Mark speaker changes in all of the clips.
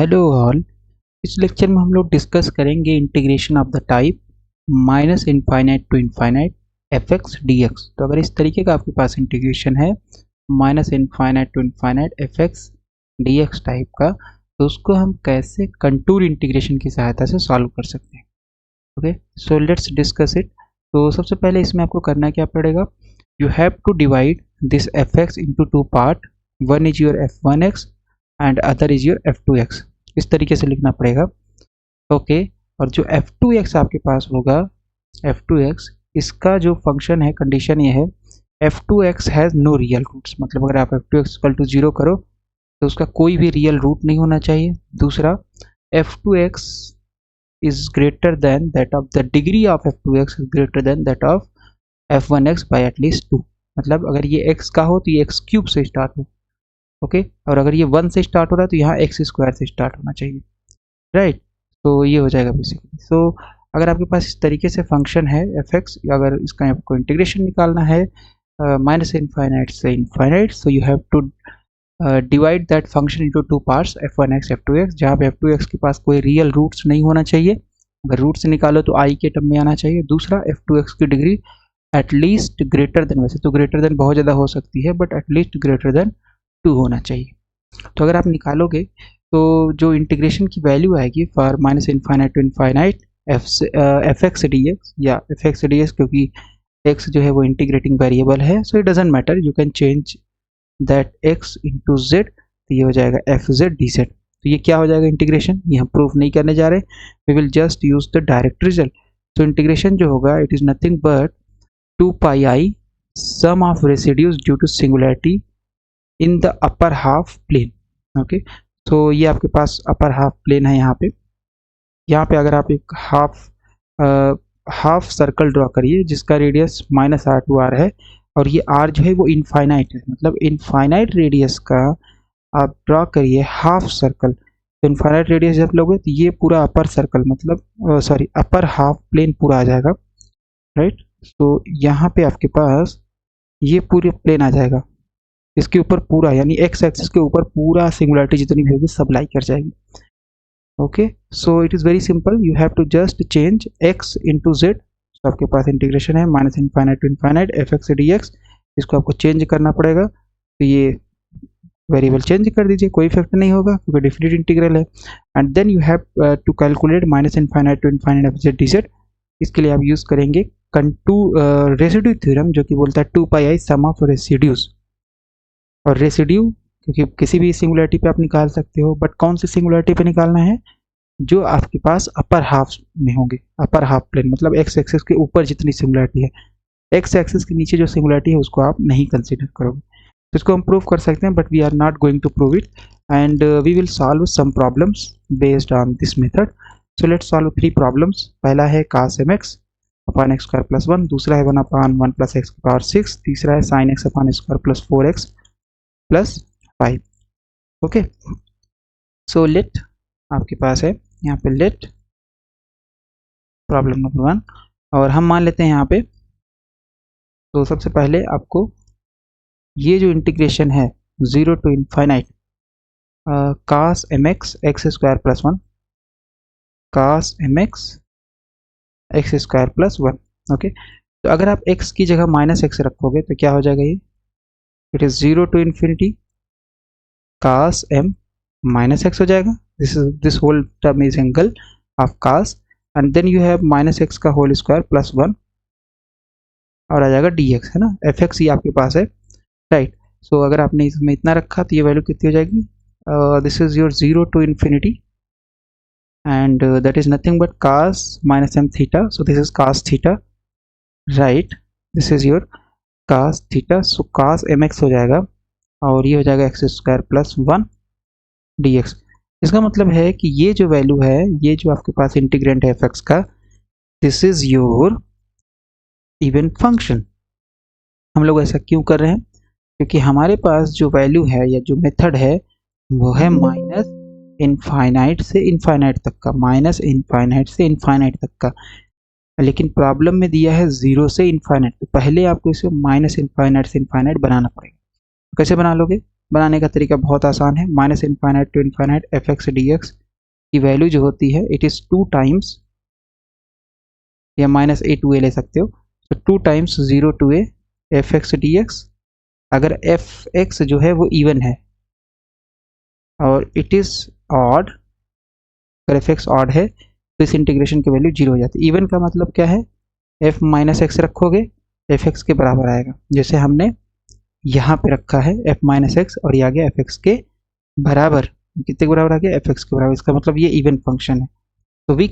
Speaker 1: Hello all. इस lecture में हम लोग डिस्कस करेंगे integration of the type minus infinite to infinite f x d x. तो अगर इस तरीके का आपके पास इंटीग्रेशन है minus infinite to infinite f x d x type का, तो उसको हम कैसे कंटूर इंटीग्रेशन की सहायता से सॉल्व कर सकते हैं। Okay, so let's discuss it. तो सबसे पहले इसमें आपको करना क्या पड़ेगा, you have to divide this f x into two part, one is your f one x and other is your F2x। इस तरीके से लिखना पड़ेगा। ओके, और जो F2x आपके पास होगा, F2x इसका जो फंक्शन है, कंडीशन ये है F2x has no real roots. मतलब अगर आप F2x इक्वल टू 0 करो तो उसका कोई भी रियल रूट नहीं होना चाहिए। दूसरा, F2x is greater than that of the degree of F2x is greater than that of F1x by at least 2। मतलब अगर ये x का हो तो ये x क्यूब से स्टार्ट हो। ओके, और अगर ये 1 से स्टार्ट हो रहा है तो यहाँ एक्स स्क्वायर से स्टार्ट होना चाहिए, राइट। तो ये हो जाएगा बेसिकली। सो अगर आपके पास इस तरीके से फंक्शन है एफ एक्स, अगर इसका आपको इंटीग्रेशन निकालना है माइनस इनफाइनाइट से infinite, so you have to divide that function into two parts, F1x F2x, जहाँ पे F2x के पास कोई रियल रूट्स नहीं होना चाहिए। अगर रूट्स निकालो तो आई के टर्म में आना चाहिए। दूसरा, F2x की डिग्री एटलीस्ट ग्रेटर देन, वैसे तो ग्रेटर देन बहुत ज़्यादा हो सकती है बट एटलीस्ट ग्रेटर देन 2 होना चाहिए। तो अगर आप निकालोगे तो जो इंटीग्रेशन की वैल्यू आएगी for minus infinite to infinite f x d x या एफ एक्स डी एक्स, क्योंकि एक्स जो है वो इंटीग्रेटिंग वेरिएबल है, so it doesn't matter, you can change that x into z. तो ये हो जाएगा एफ जेड डी जेड। तो ये क्या हो जाएगा इंटीग्रेशन, ये हम प्रूफ नहीं करने जा रहे, we will just use the direct result. तो इंटीग्रेशन जो होगा it is nothing but 2 pi i sum of residues due to singularity in the upper half plane. Okay, तो ये आपके पास अपर हाफ प्लेन है। यहाँ पे अगर आप एक हाफ सर्कल ड्रॉ करिए जिसका radius minus r to r है, और ये आर जो है वो इनफाइनाइट है, मतलब इनफाइनाइट रेडियस का आप ड्रॉ करिए हाफ सर्कल। तो इनफाइनाइट रेडियस जब लोगे तो ये पूरा अपर सर्कल, मतलब सॉरी अपर हाफ प्लेन पूरा आ जाएगा, राइट। तो यहाँ पे आपके पास ये पूरे प्लेन आ जाएगा, इसके ऊपर पूरा यानी एक्स एक्सिस के ऊपर पूरा सिंगुलरिटी जितनी भी होगी सब लाई कर जाएगी। Okay, so it is very simple, you have to just change x into z. तो आपके पास इंटीग्रेशन है minus infinite to infinite f x d x, इसको आपको चेंज करना पड़ेगा। तो ये वेरिएबल चेंज कर दीजिए, कोई इफेक्ट नहीं होगा क्योंकि डिफिनिट इंटीग्रल है। And then you have to calculate minus infinite to infinite f z d z. इसके लिए आप यूज़ करेंगे रेसिड्यू थ्योरम, जो कि बोलता है 2 pi i sum of residues. और रेसिड्यू क्योंकि किसी भी सिंगुलरिटी पे आप निकाल सकते हो, बट कौन सी सिंगुलरिटी पे निकालना है, जो आपके पास अपर हाफ में होंगे, अपर हाफ प्लेन, मतलब एक्स एक्सिस के ऊपर जितनी सिंगुलरिटी है, एक्स एक्सिस के नीचे जो सिंगुलरिटी है उसको आप नहीं कंसीडर करोगे। तो इसको हम प्रूव कर सकते हैं but we are not going to prove it, and we will solve some problems based on this method. So let's solve 3 problems. पहला है cos mx upon x square plus 1, दूसरा है 1 अपॉन 1 प्लस एक्स की power 6, तीसरा है sin x upon square plus 4x plus 5। Okay, so let आपके पास है यहाँ पे लेट प्रॉब्लम नंबर 1, और हम मान लेते हैं यहाँ पे। तो सबसे पहले आपको ये जो इंटीग्रेशन है 0 to infinite cos mx x square plus 1, cos mx x square plus 1। Okay, तो अगर आप x की जगह माइनस एक्स रखोगे तो क्या हो जाएगा, ये it is 0 to infinity cos m minus x हो जाएगा। this whole term is angle of cos, and then you have minus x का होल स्क्वायर प्लस 1 और आ जाएगा dx, है ना। fx ये आपके पास है, राइट। सो अगर आपने इसमें इतना रखा तो ये वैल्यू कितनी हो जाएगी, this is your 0 to infinity and that is nothing but cos minus m theta, so this is cos theta, right. This is your cos theta, so cos mx हो जाएगा और ये हो जाएगा x square plus 1 d x. इसका मतलब है कि ये जो वैल्यू है, ये जो आपके पास इंटीग्रेंट है एफ एक्स का, this is your even function. हम लोग ऐसा क्यों कर रहे हैं, क्योंकि हमारे पास जो वैल्यू है या जो मेथड है वो है माइनस इनफाइनाइट से इनफाइनाइट तक का, माइनस इनफाइनाइट से इनफाइनाइट तक का, लेकिन प्रॉब्लम में दिया है 0 से इनफाइनाइट। तो पहले आपको इसे माइनस इनफाइनाइट से इनफाइनाइट बनाना पड़ेगा। कैसे बना लोगे, बनाने का तरीका बहुत आसान है। Minus infinite to infinite f x d x की वैल्यू जो होती है इट इज़ 2 टाइम्स, या माइनस ए टू ए ले सकते हो, तो 2 times 0 to a f x d x. अगर एफ एक्स जो है वो इवन है और इट इज़ ऑड, अगर एफ एक्स ऑड है तो इस इंटीग्रेशन की वैल्यू 0 हो जाती है। इवन का मतलब क्या है, एफ माइनस एक्स रखोगे एफ एक्स के बराबर आएगा, जैसे हमने यहाँ पे रखा है एफ माइनस एक्स और ये आ गया एफ एक्स के बराबर। कितने के बराबर आ गया, एफ एक्स के बराबर। इसका मतलब ये इवन फंक्शन है। तो we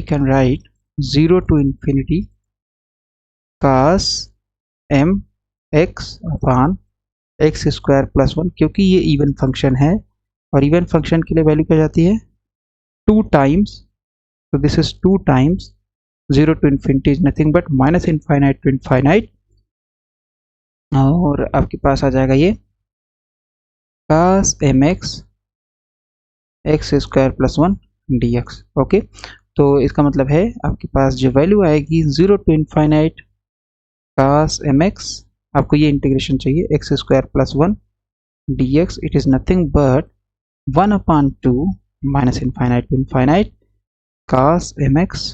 Speaker 1: can write 0 to infinity cos m x upon x square plus 1, क्योंकि ये इवन फंक्शन है और इवन फंक्शन के लिए वैल्यू क्या जाती है 2 टाइम्स। तो this is 2 times 0 to infinity is nothing but minus infinite to infinite, और आपके पास आ जाएगा ये cos mx x square plus 1 dx। Okay, तो इसका मतलब है आपके पास जो वैल्यू आएगी 0 टू इनफाइनाइट cos mx, आपको ये इंटीग्रेशन चाहिए x square plus 1 dx, it is nothing but 1/2 minus infinite to infinite cos mx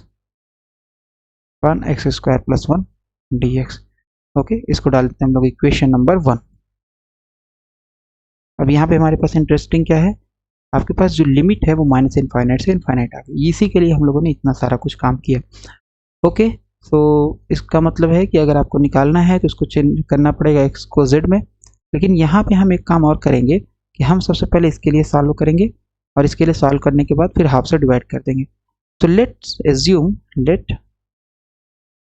Speaker 1: upon x square plus 1 dx। Okay, इसको डालते हैं हम लोग इक्वेशन नंबर 1। अब यहाँ पे हमारे पास इंटरेस्टिंग क्या है, आपके पास जो लिमिट है वो माइनस इनफाइनाइट से इनफाइनाइट आ गई। इसी के लिए हम लोगों ने इतना सारा कुछ काम किया। ओके, तो इसका मतलब है कि अगर आपको निकालना है तो इसको चेंज करना पड़ेगा एक्स को जेड में। लेकिन यहाँ पे हम एक काम और करेंगे कि हम सबसे पहले इसके लिए सॉल्व करेंगे और इसके लिए सॉल्व करने के बाद फिर हाफ से डिवाइड कर देंगे। तो let's assume let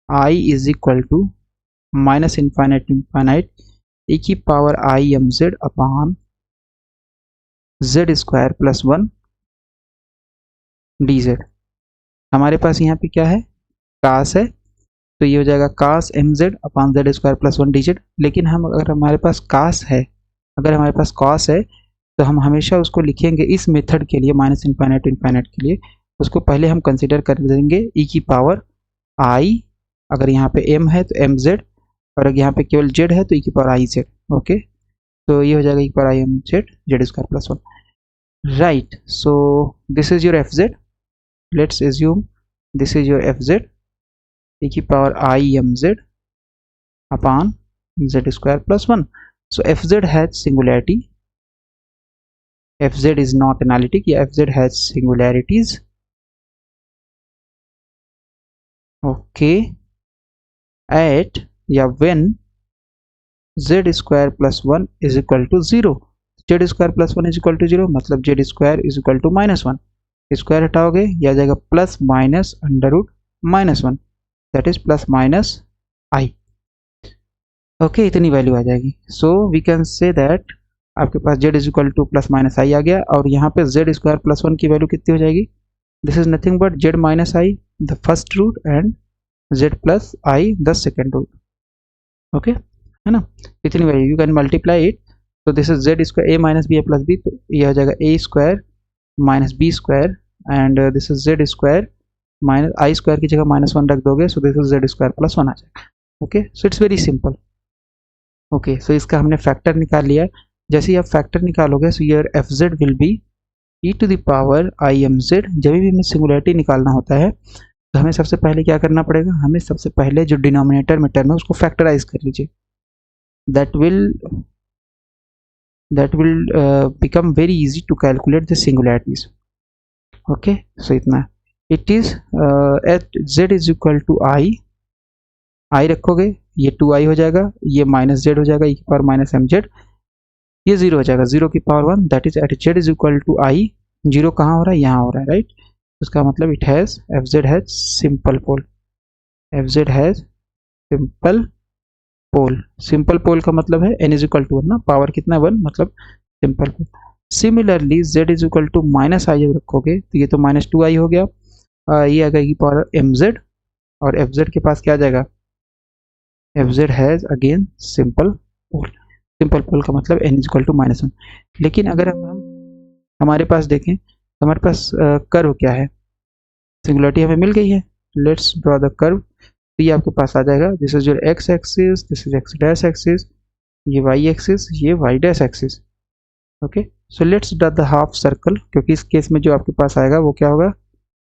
Speaker 1: i is equal to minus infinite to infinite e की power i m z upon z square plus 1 dz। हमारे पास यहाँ पे क्या है, cos है, तो ये हो जाएगा cos mz upon z square plus 1 dz। लेकिन हम अगर हमारे पास cos है, अगर हमारे पास cos है तो हम हमेशा उसको लिखेंगे इस मेथड के लिए माइनस इनफाइनाइट टू इनफाइनाइट के लिए, उसको पहले हम कंसिडर कर देंगे e की पावर i, अगर यहाँ पे m है तो mz, और अगर यहाँ पे केवल z है तो e की पावर i z। ओके, तो ये हो जाएगा e की power i m z z square plus 1, right. So this is your fz, let's assume this is your fz e की power i m z upon z square plus 1। So fz has singularity, fz is not analytic, या fz has singularities। okay, at या when z square plus 1 is equal to 0, z square plus 1 is equal to 0 मतलब z square is equal to minus 1, square हटाओगे ये आ जाएगा plus minus under root minus 1, that is plus minus i। Okay, इतनी value आ जाएगी। So we can say that आपके पास z is equal to plus minus I आ गया, और यहाँ पे z स्क्वायर प्लस 1 की वैल्यू कितनी हो जाएगी, this is nothing but z minus I the first root and z plus I the second root. Okay, है ना, इतनी value you can multiply it. तो this is z square a minus B A plus B, तो ये हो जाएगा a square minus B square, and this is z square minus I square की जगह माइनस 1 रख दोगे, so this is z square plus 1 आ जाएगा। Okay, so it's very simple. Okay, so इसका हमने फैक्टर निकाल लिया है। जैसे ही आप फैक्टर निकालोगे so your f z will be e to the power I am z. जब भी हमें सिंगुलैरिटी निकालना होता है तो हमें सबसे पहले क्या करना पड़ेगा, हमें सबसे पहले जो डिनोमिनेटर में टर्म है उसको फैक्टराइज कर लीजिए, that will become very easy to calculate the singularities. Okay, so इतना it is at Z is equal to I रखोगे ये 2i हो जाएगा, ये माइनस जेड हो जाएगा e की पावर माइनस एम जेड, ये 0 हो जाएगा 0 की power 1, that is at Z is equal to I. 0 कहाँ हो रहा है, यहाँ हो रहा है, राइट। उसका मतलब it has F Z has simple pole, F Z has simple pole. Simple pole का मतलब है n इज इक्वल टू 1 ना, पावर कितना है 1, मतलब simple pole. Similarly z is equal to minus I जब रखोगे तो ये तो माइनस 2i हो गया, ये आ गई पावर एम जेड, और एफ जेड के पास क्या आ जाएगा, F Z has again simple pole. Simple pole का मतलब n is equal to minus 1। लेकिन अगर हम हमारे पास देखें तो हमारे पास कर्व क्या है, सिंगुलरिटी हमें मिल गई है, लेट्स ड्रॉ द कर्व। तो ये आपके पास आ जाएगा, this is your x axis, this is x dash axis, ये वाई एक्सिस, ये y dash axis. Okay, so let's draw the half circle, क्योंकि इस केस में जो आपके पास आएगा वो क्या होगा,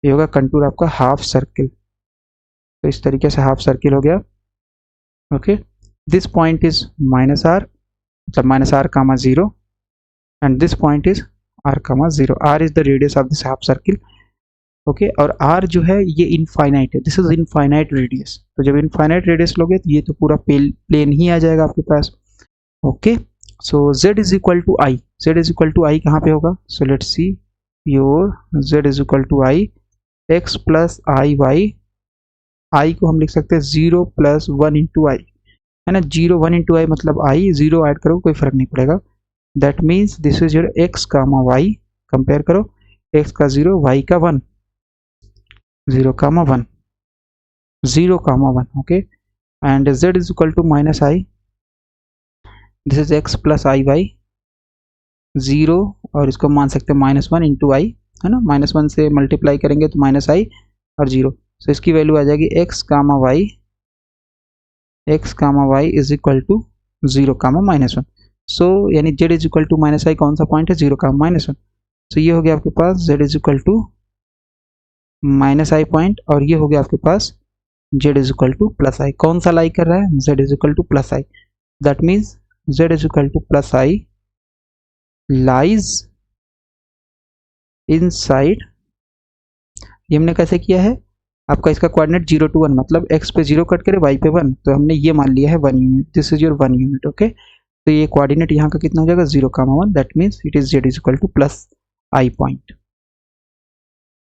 Speaker 1: ये होगा कंटूर आपका हाफ सर्किल। तो इस तरीके से हाफ सर्किल हो गया। Okay, this point is minus R, मतलब minus are comma 0, and this point is R comma 0। R is the radius of this half circle. Okay, और आर जो है ये इनफाइनाइट है, दिस इज इनफाइनाइट रेडियस। तो जब इनफाइनाइट रेडियस लोगे तो ये तो पूरा प्लेन ही आ जाएगा आपके पास। Okay, so z is equal to I, z is equal to I कहाँ पे होगा, so let's see your z is equal to I X plus I Y. I को हम लिख सकते हैं 0 प्लस 1 इंटू आई, है ना, 0 1 इंटू आई मतलब आई, 0 ऐड करो कोई फर्क नहीं पड़ेगा। That means this is your x comma y, compare करो, एक्स का 0 वाई का 1, 0 comma 1, 0 comma 1। Okay, and z is equal to minus i, this is x plus I y 0, और इसको मान सकते हैं माइनस 1 इंटू आई, है ना, माइनस 1 से मल्टीप्लाई करेंगे तो माइनस आई और 0। सो इसकी वैल्यू आ जाएगी X comma Y is equal to 0 comma minus 1। So यानी z is equal to minus I कौन सा पॉइंट है, 0 कामा माइनस 1। सो ये हो गया आपके पास z is equal to minus I point, और ये हो गया आपके पास z is equal to plus I. कौन सा लाई कर रहा है, z is equal to plus I. That means z is equal to plus I lies inside, ये हमने कैसे किया है, आपका इसका कोऑर्डिनेट 0 to 1, मतलब x पे 0 कट करे y पे 1, तो हमने ये मान लिया है 1 unit, this is your 1 unit. Okay, तो ये कोऑर्डिनेट यहाँ का कितना हो जाएगा, 0 comma 1, that means it is z is equal to plus I point.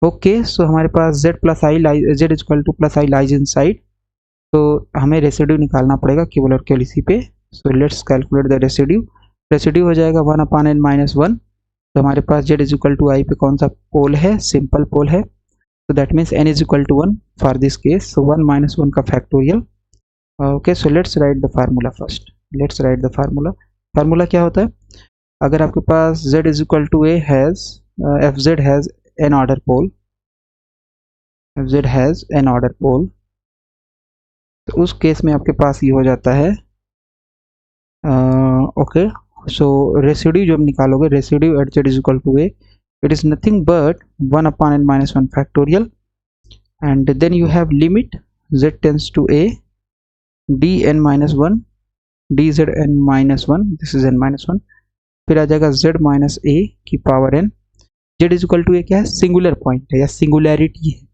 Speaker 1: Okay, so हमारे पास z plus I z is equal to plus I lies inside, तो हमें रेसिड्यू निकालना पड़ेगा केवल और केवल इसी पे। सो let's calculate the residue. Residue हो जाएगा 1 अपॉन n माइनस 1। तो हमारे पास z इज इक्वल टू आई पे कौन सा पोल है, सिंपल पोल है, so that means n is equal to 1 for this case, so 1 minus 1 का factorial। okay, so let's write the formula first, let's write the formula क्या होता है, अगर आपके पास z is equal to a has fz has n order pole, fz has n order pole, तो उस case में आपके पास ये हो जाता है ओके, सो रेसिड्यू जो निकालोगे, residue at z is equal to a, it is nothing but 1 upon n minus 1 factorial, and then you have limit z tends to a dn minus 1 dz n minus 1, this is n minus 1, फिर आ जाएगा z minus a की power n। z is equal to a क्या है, singular point है या singularity है,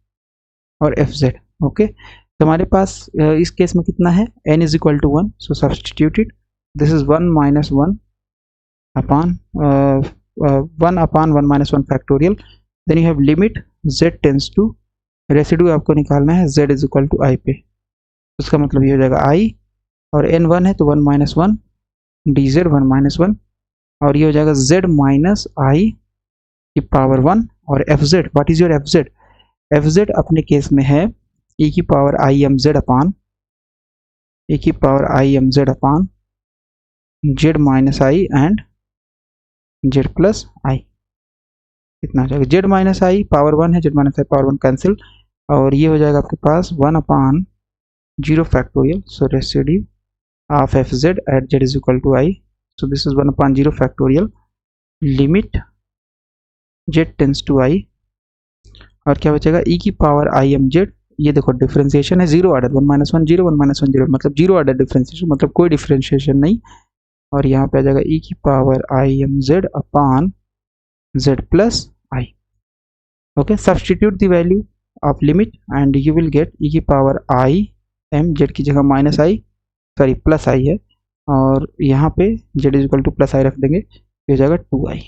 Speaker 1: और fz। Okay, तो हमारे पास इस केस में कितना है, n is equal to 1, so substituted, this is 1 minus 1 upon 1 upon 1 minus 1 factorial, then you have limit z tends to, residue आपको निकालना है z इज इक्वल टू आई पे, उसका मतलब ये हो जाएगा i, और n 1 है तो 1 minus 1 dz 1 minus 1, और ये हो जाएगा z minus i की पावर 1, और fz, what is your fz, fz अपने केस में है e की power i mz upon e की power i mz upon z minus i and z plus I, इतना हो जाएगा, z माइनस आई पावर 1 है, z minus I power 1 cancel, और ये हो जाएगा आपके पास 1 upon 0 factorial, so residue of F Z at Z is equal to I, so this is 1 upon 0 factorial, limit z tends to I, और क्या बचेगा e की पावर आई एम जेड, ये देखो डिफरेंशिएशन है जीरो ऑर्डर, 1 minus 1 0 1 minus 1 0, मतलब zero order differentiation, मतलब कोई डिफरेंशिएशन नहीं, और यहाँ पे आ जाएगा e की power I am Z upon z plus I. Okay, substitute the value of limit and you will get e की पावर आई एम जेड की जगह minus I, sorry plus I है, और यहाँ पे z is equal to plus I रख देंगे, ये हो जाएगा 2i।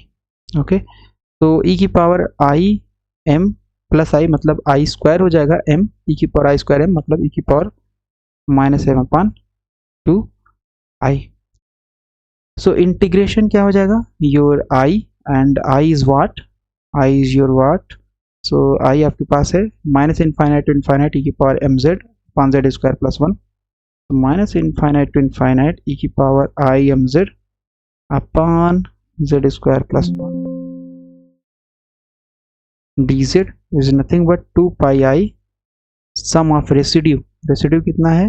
Speaker 1: ओके, तो e की power I m plus i मतलब आई स्क्वायर हो जाएगा m, e की पावर आई स्क्वायर m मतलब e की power minus m upon 2i। So integration क्या हो जाएगा, your i and i is what, i is your what, so i आपके पास है minus infinite to infinite e की power M Z upon Z square plus 1, minus infinite to infinite e की power I am Z upon Z square plus 1, dz is nothing but 2 pi I sum of residue, residue कितना है,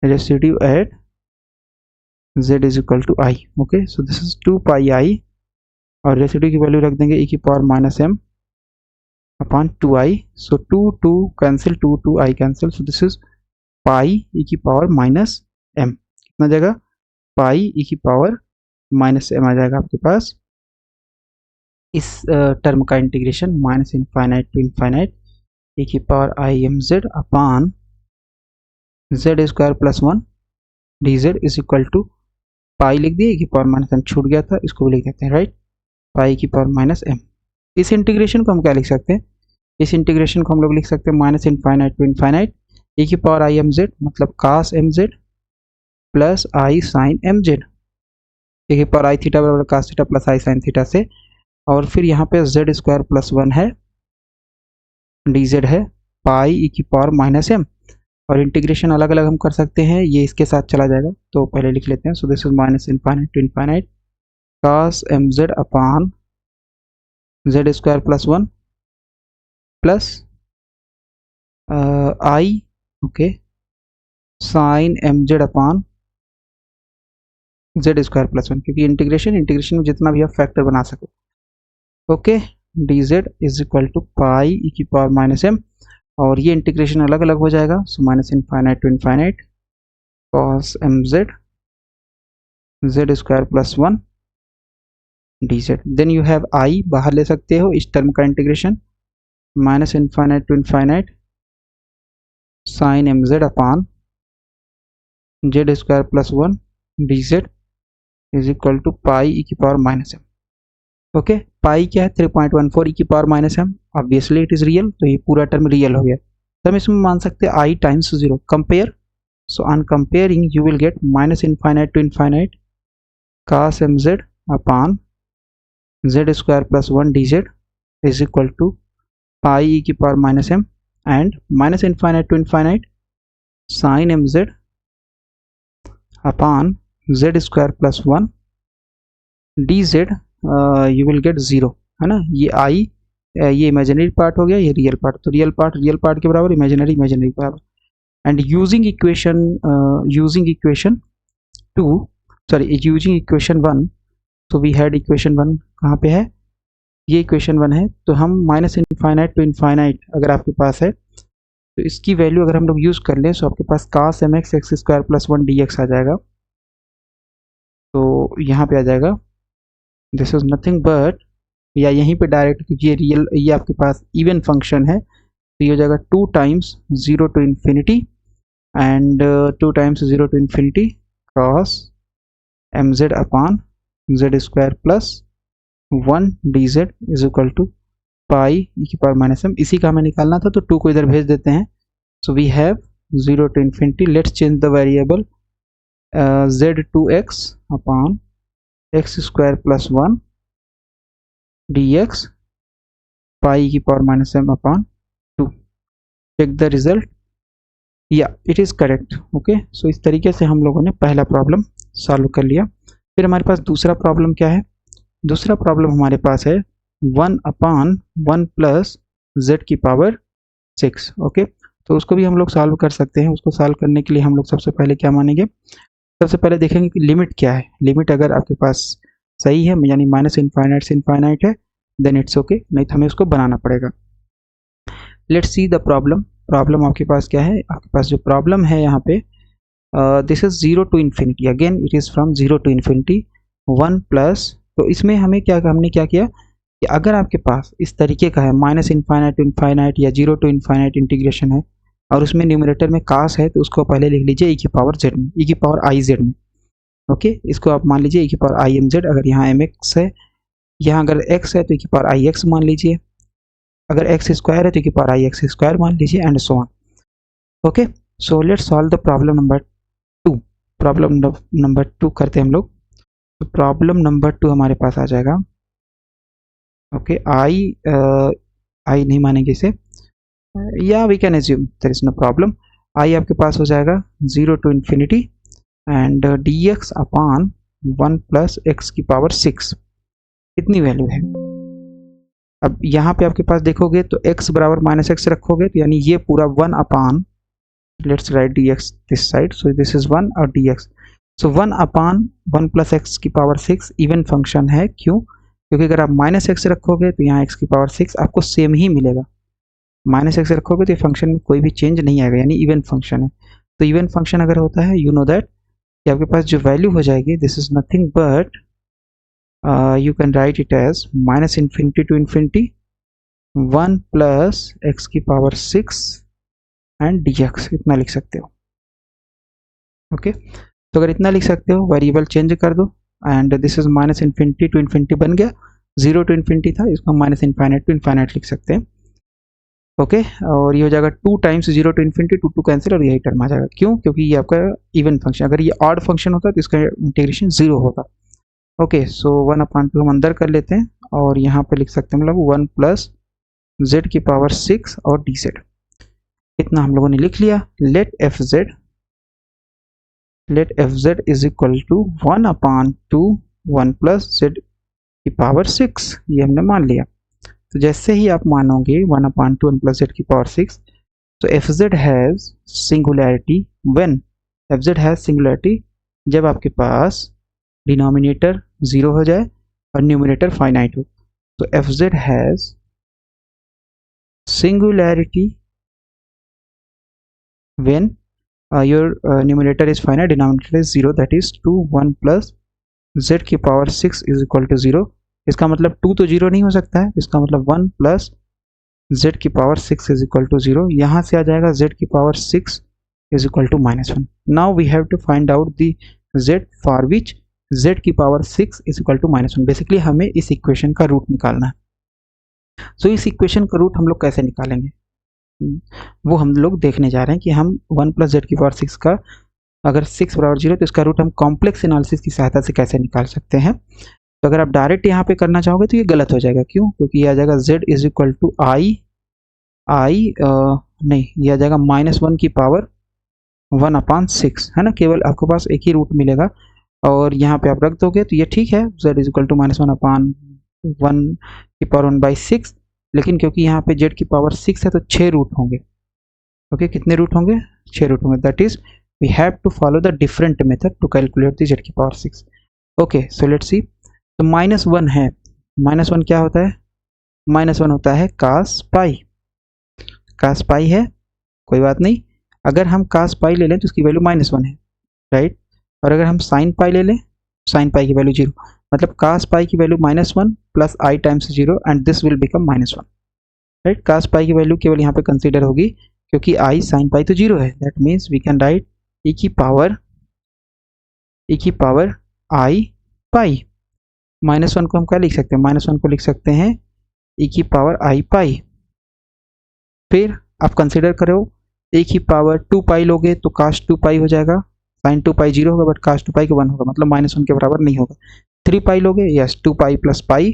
Speaker 1: residue at z is equal to i. Okay, so this is 2 pi i और residue की value रख देंगे e की power minus m upon 2i। So 2 cancel, 2 i cancel, so this is pi e की power minus m। कितना जाएगा? Pi e की power minus m आ जाएगा आपके पास। इस टर्म का integration minus infinite to infinite e की power I am Z upon Z square plus 1 D Z is equal to pi लिख दिए, e की पावर माइनस m छूट गया था, इसको भी लिख देते हैं, राइट, पाई की पावर माइनस m। इस इंटीग्रेशन को हम क्या लिख सकते हैं? इस इंटीग्रेशन को हम लोग लिख सकते हैं minus infinite to infinite e की पावर आई एम जेड मतलब cos m z plus i sine m z, e की पावर आई थीटा बराबर cos theta plus i sine theta से, और फिर यहाँ पे जेड स्क्वायर प्लस 1 है, डी जेड है, पाई e की पावर माइनस m। और इंटीग्रेशन अलग अलग हम कर सकते हैं, ये इसके साथ चला जाएगा तो पहले लिख लेते हैं। So this is minus infinite to infinite cos m Z upon Z square plus 1 plus I, okay, sine m Z upon Z square plus 1, क्योंकि इंटीग्रेशन में जितना भी आप फैक्टर बना सको। Okay, D Z is equal to pi ई की power minus M, और ये इंटीग्रेशन अलग अलग हो जाएगा। So minus infinite to infinite cos m z z square plus 1 D z, then you have i बाहर ले सकते हो इस टर्म का integration minus infinite to infinite sine m Z upon Z square plus 1 D Z is equal to pi ई की power minus m. Okay, pi क्या है? 3.14 e की power minus m, obviously it is real, तो ये पूरा term real हो गया। तो हम इसमें मान सकते हैं i times 0, compare, so on comparing you will get minus infinite to infinite cos m Z upon Z square plus 1 D Z is equal to pi ई की power minus m and minus infinite to infinite sine m Z upon Z square plus 1 D z, you will get 0, है ना। ये आई ये imaginary part हो गया, ये real part, तो real part के बराबर, इमेजिनरी के बराबर। एंड यूजिंग इक्वेशन 1, तो वी हैड इक्वेशन 1 कहाँ पे है? ये इक्वेशन 1 है, तो हम माइनस इनफाइनाइट टू इनफाइनाइट अगर आपके पास है तो इसकी वैल्यू अगर हम लोग यूज़ कर लें, तो आपके पास cos m x x square plus 1 d x आ जाएगा। तो यहाँ पे आ जाएगा दिस इज नथिंग बट, या यहीं पे डायरेक्ट, क्योंकि ये रियल, ये आपके पास इवन फंक्शन है, तो ये हो जाएगा 2 times 0 to infinity and 2 times 0 to infinity cos m Z upon Z square plus 1 D Z is equal to pi ई की पावर माइनस एम। इसी का हमें निकालना था, तो 2 को इधर भेज देते हैं। So we have 0 to infinity, let's change the variable z to x upon x square plus 1 d x pi की power minus m upon 2। Check the result, या it is correct. Okay, so इस तरीके से हम लोगों ने पहला problem solve कर लिया। फिर हमारे पास दूसरा प्रॉब्लम क्या है? दूसरा प्रॉब्लम हमारे पास है 1 अपॉन 1 प्लस जेड की पावर 6। ओके, तो उसको भी हम लोग सॉल्व कर सकते हैं। उसको सॉल्व करने के लिए हम लोग सबसे पहले क्या मानेंगे? सबसे पहले देखेंगे कि लिमिट क्या है। लिमिट अगर आपके पास सही है, यानी माइनस इनफाइनाइट से इनफाइनाइट है, देन इट्स ओके, नहीं तो हमें उसको बनाना पड़ेगा। Let's see the problem. Problem आपके पास क्या है? आपके पास जो प्रॉब्लम है यहाँ पे, this is 0 to infinity, again it is from 0 to infinity 1 plus, तो इसमें हमने क्या किया कि अगर आपके पास इस तरीके का है माइनस इनफाइनाइट टू इनफाइनाइट या 0 टू इनफाइनाइट इंटीग्रेशन है और उसमें न्यूमरेटर में कास है, तो उसको पहले लिख लीजिए ई की पावर जेड में, ई की पावर आई जेड में। ओके, इसको आप मान लीजिए ई की पावर आई एम जेड, अगर यहाँ एम एक्स है, यहाँ अगर एक्स है तो ई की पावर आई एक्स मान लीजिए, अगर एक्स स्क्वायर है तो ई की पावर आई एक्स स्क्वायर मान लीजिए, and so on. Okay, so let's solve the problem number 2। Problem number 2 करते हैं हम लोग। तो प्रॉब्लम नंबर 2 हमारे पास आ जाएगा। ओके, आई नहीं मानेंगे इसे, या we can assume there is no problem. I आपके पास हो जाएगा 0 to infinity and d x upon 1 plus x की पावर 6, इतनी वैल्यू है। अब यहाँ पे आपके पास देखोगे तो x बराबर माइनस एक्स रखोगे, तो यानी ये पूरा 1 upon, let's write D x this side, so this is 1 और डी एक्स, सो 1/1 प्लस एक्स की पावर 6 इवन फंक्शन है। क्यों? क्योंकि अगर आप माइनस एक्स रखोगे तो यहाँ एक्स की पावर 6 आपको सेम ही मिलेगा। माइनस एक्स रखोगे तो ये फंक्शन में कोई भी चेंज नहीं आएगा, यानी इवन फंक्शन है। तो इवन फंक्शन अगर होता है, यू नो दैट कि आपके पास जो वैल्यू हो जाएगी, this is nothing but you can write it as minus infinity to infinity 1 plus x की पावर 6 एंड dx, इतना लिख सकते हो। ओके तो अगर इतना लिख सकते हो, वेरिएबल चेंज कर दो and this is minus infinity to infinity बन गया, 0 टू इन्फिनिटी था, इसको माइनस इनफाइनाइट टू इनफाइनाइट लिख सकते हैं। ओके और ये हो जाएगा 2 टाइम्स 0 टू इन्फिनिटी, 2 2 कैंसिल और यही टर्म आ जाएगा। क्यों? क्योंकि ये आपका इवन फंक्शन, अगर ये ऑड फंक्शन होता तो इसका इंटीग्रेशन 0 होता। ओके सो 1/2 हम अंदर कर लेते हैं और यहाँ पे लिख सकते हैं मतलब 1 प्लस z की पावर 6 और dz, इतना हम लोगों ने लिख लिया। Let f z is equal to 1/2 1 plus z की पावर 6, ये हमने मान लिया। तो जैसे ही आप मानोगे 1/2 1 प्लस z की पावर 6, तो F Z has singularity when, F Z has singularity जब आपके पास डिनोमिनेटर 0 हो जाए और न्यूमरेटर फाइनाइट हो। तो F Z has singularity when your numerator is finite, denominator is 0, that is 2 1 plus z की पावर 6 is equal to 0। इसका मतलब 2 तो 0 नहीं हो सकता है, इसका मतलब 1 प्लस z की पावर 6 is equal to 0। यहाँ से आ जाएगा z की power 6 is equal to -1। now we have to find out the z for which z की power 6 is equal to -1। Basically हमें इस इक्वेशन का रूट निकालना है। सो इस इक्वेशन का रूट हम लोग कैसे निकालेंगे, वो हम लोग देखने जा रहे हैं कि हम 1 प्लस जेड की पावर 6 का अगर 6 बराबर 0 तो इसका रूट हम कॉम्प्लेक्स एनालिसिस की सहायता से कैसे निकाल सकते हैं। तो अगर आप डायरेक्ट यहाँ पे करना चाहोगे तो ये गलत हो जाएगा। क्यों? क्योंकि ये आ जाएगा z इज इक्वल टू नहीं, ये आ जाएगा -1 की पावर 1/6, है ना। केवल आपके पास एक ही रूट मिलेगा और यहाँ पे आप रख दोगे तो ये ठीक है, z इज इक्वल टू -1/1 की पावर 1/6, लेकिन क्योंकि यहाँ पे z की पावर 6 है तो 6 रूट होंगे। ओके कितने रूट होंगे? 6 रूट होंगे। That is we have to follow the different method to calculate the z की power 6। Okay so let's see, तो -1 है, -1 क्या होता है? -1 होता है cos पाई, cos पाई है, कोई बात नहीं। अगर हम cos पाई ले लें तो उसकी वैल्यू -1 है, राइट। और अगर हम sin पाई ले लें, sin पाई की वैल्यू 0, मतलब cos पाई की value -1 plus i times 0 and this will become -1, right. cos पाई की वैल्यू केवल यहाँ पे कंसीडर होगी क्योंकि i sin पाई तो 0 है। That means we can write e की पावर i पाई। -1 को हम क्या लिख सकते हैं? -1 को लिख सकते हैं e की पावर i पाई। फिर आप कंसीडर करो e की पावर 2 पाई लोगे तो cos 2 पाई हो जाएगा, sin 2 पाई 0 होगा बट cos 2 पाई का 1 होगा, मतलब -1 के बराबर नहीं होगा। 3 पाई लोगे, यस 2 पाई प्लस पाई,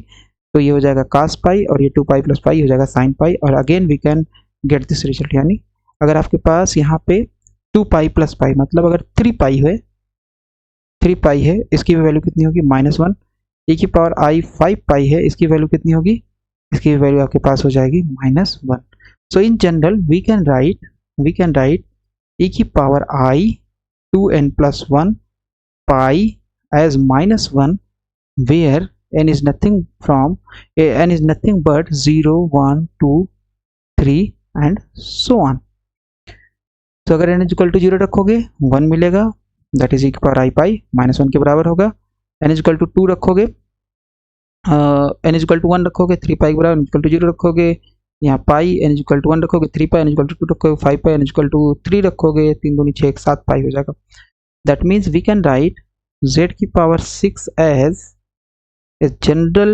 Speaker 1: तो ये हो जाएगा cos पाई और ये 2 पाई प्लस पाई हो जाएगा sin पाई। और again we can get this result, यानी अगर आपके पास यहाँ पे 2 पाई प्लस पाई, मतलब अगर 3 पाई है, इसकी वैल्यू कितनी होगी? -1। e की पावर i 5 पाई है, इसकी वैल्यू कितनी होगी? इसकी वैल्यू आपके पास हो जाएगी -1। So in general we can write e की power i 2n plus 1 pi as -1 where n is nothing but 0 1 2 3 and so on। तो अगर n इक्वल टू 0 रखोगे 1 मिलेगा, दैट इज e की पावर i पाई, -1 के बराबर होगा। n इक्वल टू 2 रखोगे, n इक्वल टू 1 रखोगे 3 पाई के बराबर, n इक्वल टू 0 रखोगे यहाँ पाई, n इक्वल टू 1 रखोगे 3 पाई, n इक्वल टू 2 रखोगे 5 पाई, n इक्वल टू 3 रखोगे 3 दूनी 6 7 पाई हो जाएगा। That means we can write z की power 6 as a general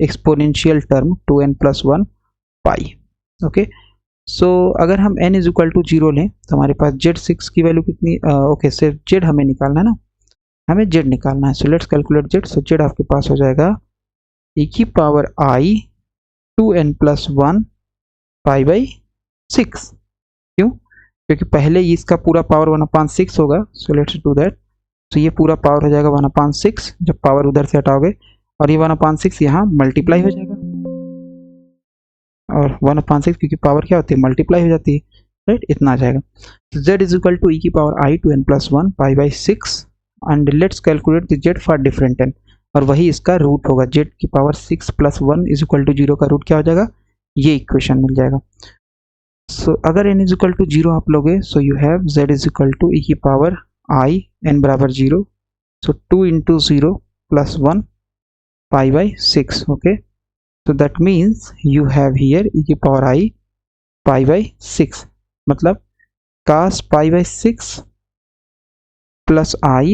Speaker 1: exponential term 2n plus 1 pi। Okay so अगर हम n इज इक्वल टू 0 लें तो हमारे पास z6 की वैल्यू कितनी? ओके सिर्फ z हमें निकालना है ना, हमें z निकालना है। सो let's calculate z। So z आपके पास हो जाएगा e की power i 2n plus 1 pi by 6। क्यों? क्योंकि पहले इसका पूरा पावर 1/6 होगा। So let's do that. तो ये पूरा पावर हो जाएगा 1/6, जब पावर उधर से हटाओगे, और ये 1/6 यहाँ मल्टीप्लाई हो जाएगा, और 1/6 क्योंकि पावर क्या होती है? मल्टीप्लाई हो जाती है, राइट। इतना आ जाएगा। तो z is equal to e की power i 2n plus 1 pi by 6 and let's calculate the z for different n, और वही इसका रूट होगा। z की पावर 6 + 1 इज इक्वल टू 0 का रूट क्या हो जाएगा, ये इक्वेशन मिल जाएगा। सो अगर n इज इक्वल टू 0 आप लोगे, so you have z is equal to e की पावर I n बराबर 0, so 2 into 0 + 1 pi by 6। Okay, so that means you have here e की पावर I पाई बाई 6, मतलब cos pi by 6 plus I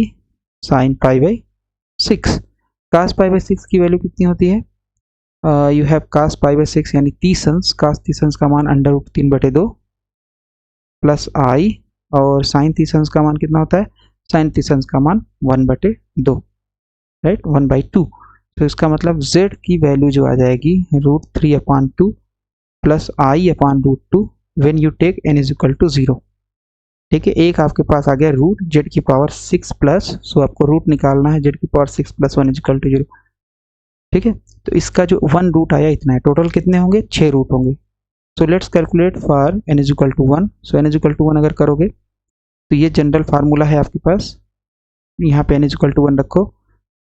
Speaker 1: sin pi by 6। cos pi by 6 की value कितनी होती है, you have cos pi by 6 यानी 30 अंश, cos 30 अंश का मान √3/2 प्लस I, और sin 30 अंश का मान कितना होता है, sin 30 अंश का मान 1/2, राइट, 1/2। तो इसका मतलब z की वैल्यू जो आ जाएगी √3/2 plus I/√2 when you take n is equal to 0। ठीक है, एक आपके पास आ गया रूट z की पावर 6 प्लस, सो आपको रूट निकालना है z की पावर 6 + 1 इज इक्वल टू 0। ठीक है, तो इसका जो 1 रूट आया इतना है, टोटल कितने होंगे, 6 रूट होंगे। So let's calculate for n is equal to 1। So n is equal to 1 अगर करोगे तो ये जनरल फार्मूला है आपके पास, यहाँ पे n इज इक्वल टू 1 रखो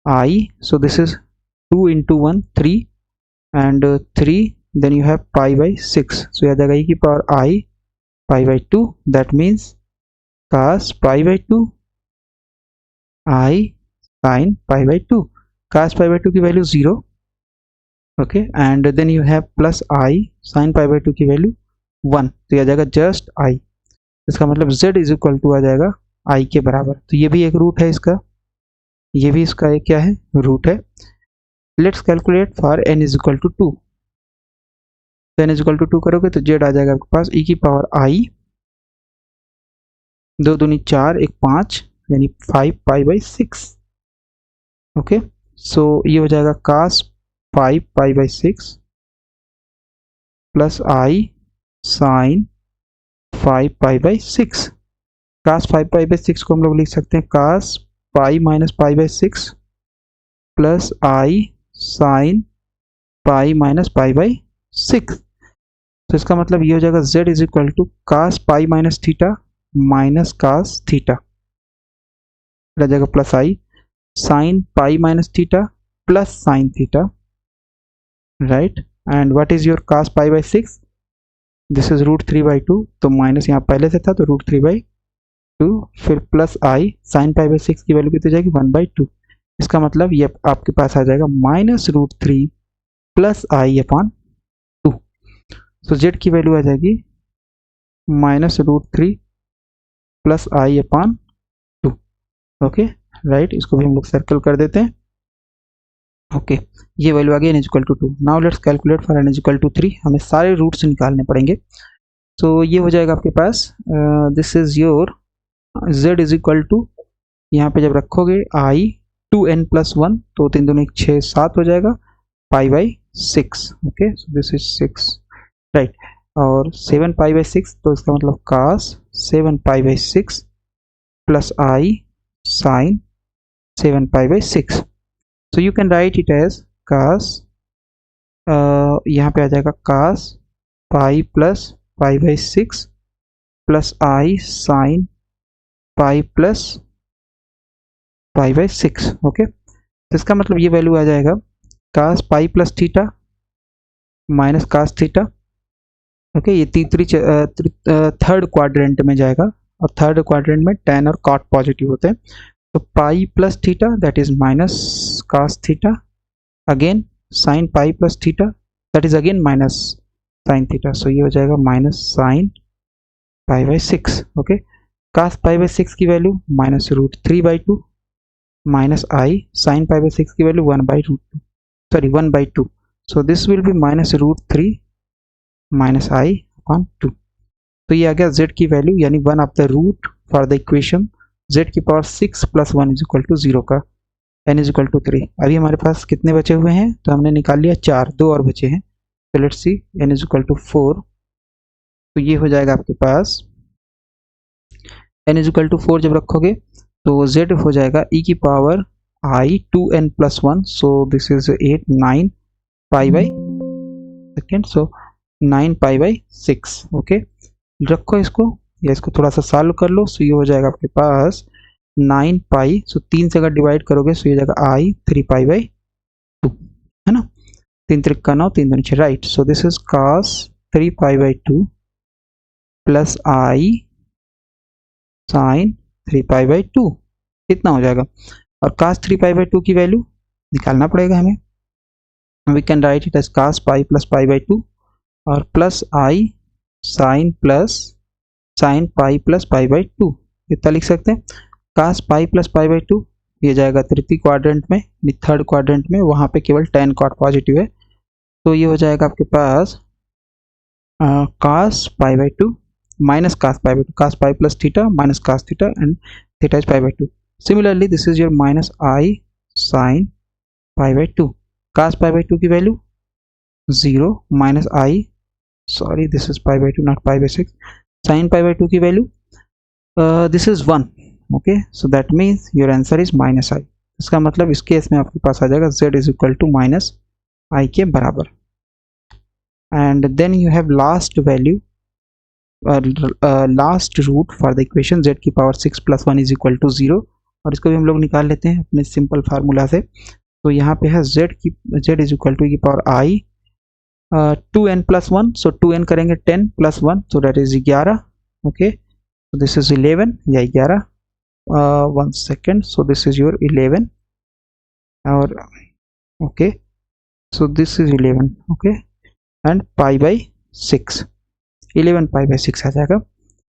Speaker 1: I, so this is 2 into 1 3 and 3, then you have pi by 6, so याद आ गई की power I pi by 2, that means cos pi by 2 I sin pi by 2, cos pi by 2 की value 0, okay, and then you have plus I sin pi by 2 की value 1, तो यह आ जाएगा just I। इसका मतलब z इज इक्वल टू आ जाएगा I के बराबर, तो ये भी एक रूट है इसका, ये भी इसका एक क्या है, रूट है। Let's calculate for n is equal to 2। तो n इज इक्वल टू 2 करोगे तो z आ जाएगा आपके पास e की पावर I, 2 दूनी 4 1 5 यानी 5 पाई बाई 6। ओके, सो ये हो जाएगा cos 5 pi by 6 plus I sin 5 pi by 6। cos 5 pi by 6 को हम लोग लिख सकते हैं cos pi minus pi by 6 plus I sine pi minus pi by 6। तो इसका मतलब ये हो जाएगा z is equal to cos pi minus theta minus cos theta, रह जाएगा plus I sine pi minus theta plus sine theta, right, and what is your cos pi by 6, this is √3/2, तो minus यहाँ पहले से था तो √3/2, फिर plus I sine pi by 6 की वैल्यू कितनी जाएगी 1/2। इसका मतलब ये आपके पास आ जाएगा -√3 प्लस I/2। तो z की वैल्यू आ जाएगी -√3 प्लस I/2। ओके, राइट, इसको भी हम लोग सर्कल कर देते हैं। ओके, ये वैल्यू आ गई n is equal to 2। Now let's calculate for n is equal to 3। हमें सारे रूट्स निकालने पड़ेंगे। तो ये हो जाएगा आपके पास, this is your z is equal to, यहाँ पे जब रखोगे I 2n + 1, तो 3 दूनी 6 7 हो जाएगा पाई by 6। Okay, so this is 6, right, और 7 पाई बाई 6, तो इसका मतलब cos 7 pi by 6 plus I sin 7 pi by 6। So you can write it as cos, यहाँ पे आ जाएगा cos pi plus pi by 6 plus I sin pi plus pi by 6। Okay, तो इसका मतलब ये वैल्यू आ जाएगा cos pi plus theta minus cos theta. Okay, ये थर्ड क्वाड्रेंट में जाएगा, और थर्ड क्वाड्रेंट में tan और cot पॉजिटिव होते हैं। तो pi plus theta that is minus cos theta, again sin pi plus theta that is again minus sin theta, so ये हो जाएगा minus sin pi by 6। Okay, cos pi by 6 की value -√3/2 minus I sin pi by 6 की value 1/2, so this will be -√3 minus I/2। तो ये आ गया z की वैल्यू, यानी one of the root for the equation z की power 6 + 1 is equal to 0 का n इज इक्वल टू 3। अभी हमारे पास कितने बचे हुए हैं, तो हमने निकाल लिया 4, 2 और बचे हैं। तो let's see n is equal to 4, तो ये हो जाएगा आपके पास n इज इक्वल टू 4 जब रखोगे तो z हो जाएगा e की power I 2n + 1, so this is 8 9 pi by second, so 9 pi by 6। Okay, रखो इसको या इसको थोड़ा सा सॉल्व कर लो। सो ये हो जाएगा आपके पास 9 पाई, सो 3 से अगर डिवाइड करोगे सो ये जाएगा आई 3 पाई बाई 2, है ना। 3 त्रिक 9, 3 दूनी 6, right. So this is cos 3 pi by 2 plus i sine 3 pi by 2, कितना हो जाएगा। और cos 3 पाई बाई 2 की वैल्यू निकालना पड़ेगा हमें। We can write it as cos pi plus pi by 2 और plus i sine pi plus pi by 2, कितना लिख सकते हैं। cos pi plus pi by 2 ये जाएगा तृतीय क्वाड्रेंट में, थर्ड क्वाड्रेंट में, वहाँ पे केवल tan cot पॉजिटिव है, तो ये हो जाएगा आपके पास cos pi by 2 minus cos pi by 2, cos pi plus theta minus cos theta and theta is pi by 2। Similarly this is your minus I sine pi by 2, cos pi by 2 की value 0 minus I, sorry this is pi by 2 not pi by 6, sign pi by 2 की value this is 1, okay. So that means your answer is minus आई। इसका मतलब इस case में आपके पास आ जाएगा z is equal to minus i के बराबर। And then you have last value, last root for the equation z की power 6 plus 1 is equal to 0, और इसको भी हम लोग निकाल लेते हैं अपने सिंपल फार्मूला से। तो यहाँ पे है z इज इक्वल टू की पावर आई 2n प्लस 1, सो 2n करेंगे 10 plus 1, so that is 11, okay. So this is 11 या 11, 1 second, so this is your 11 और okay, so this is 11, okay, and pi by 6, 11 pi by 6 आ जाएगा।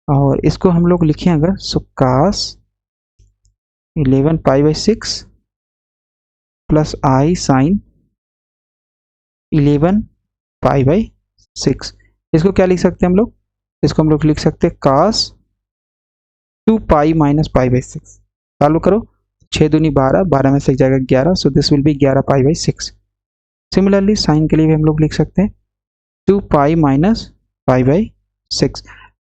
Speaker 1: और इसको हम लोग लिखें अगर, so cos 11 pi by 6 plus i sin 11 pi by 6, इसको क्या लिख सकते हैं हम लोग, इसको हम लोग लिख सकते हैं cos 2 pi minus pi by 6। चालू करो, 6 दूनी 12, 12 में से एक जाएगा 11, सो this will B 11 pi by 6। Similarly sign के लिए भी हम लोग लिख सकते हैं 2 पाई minus pi by 6,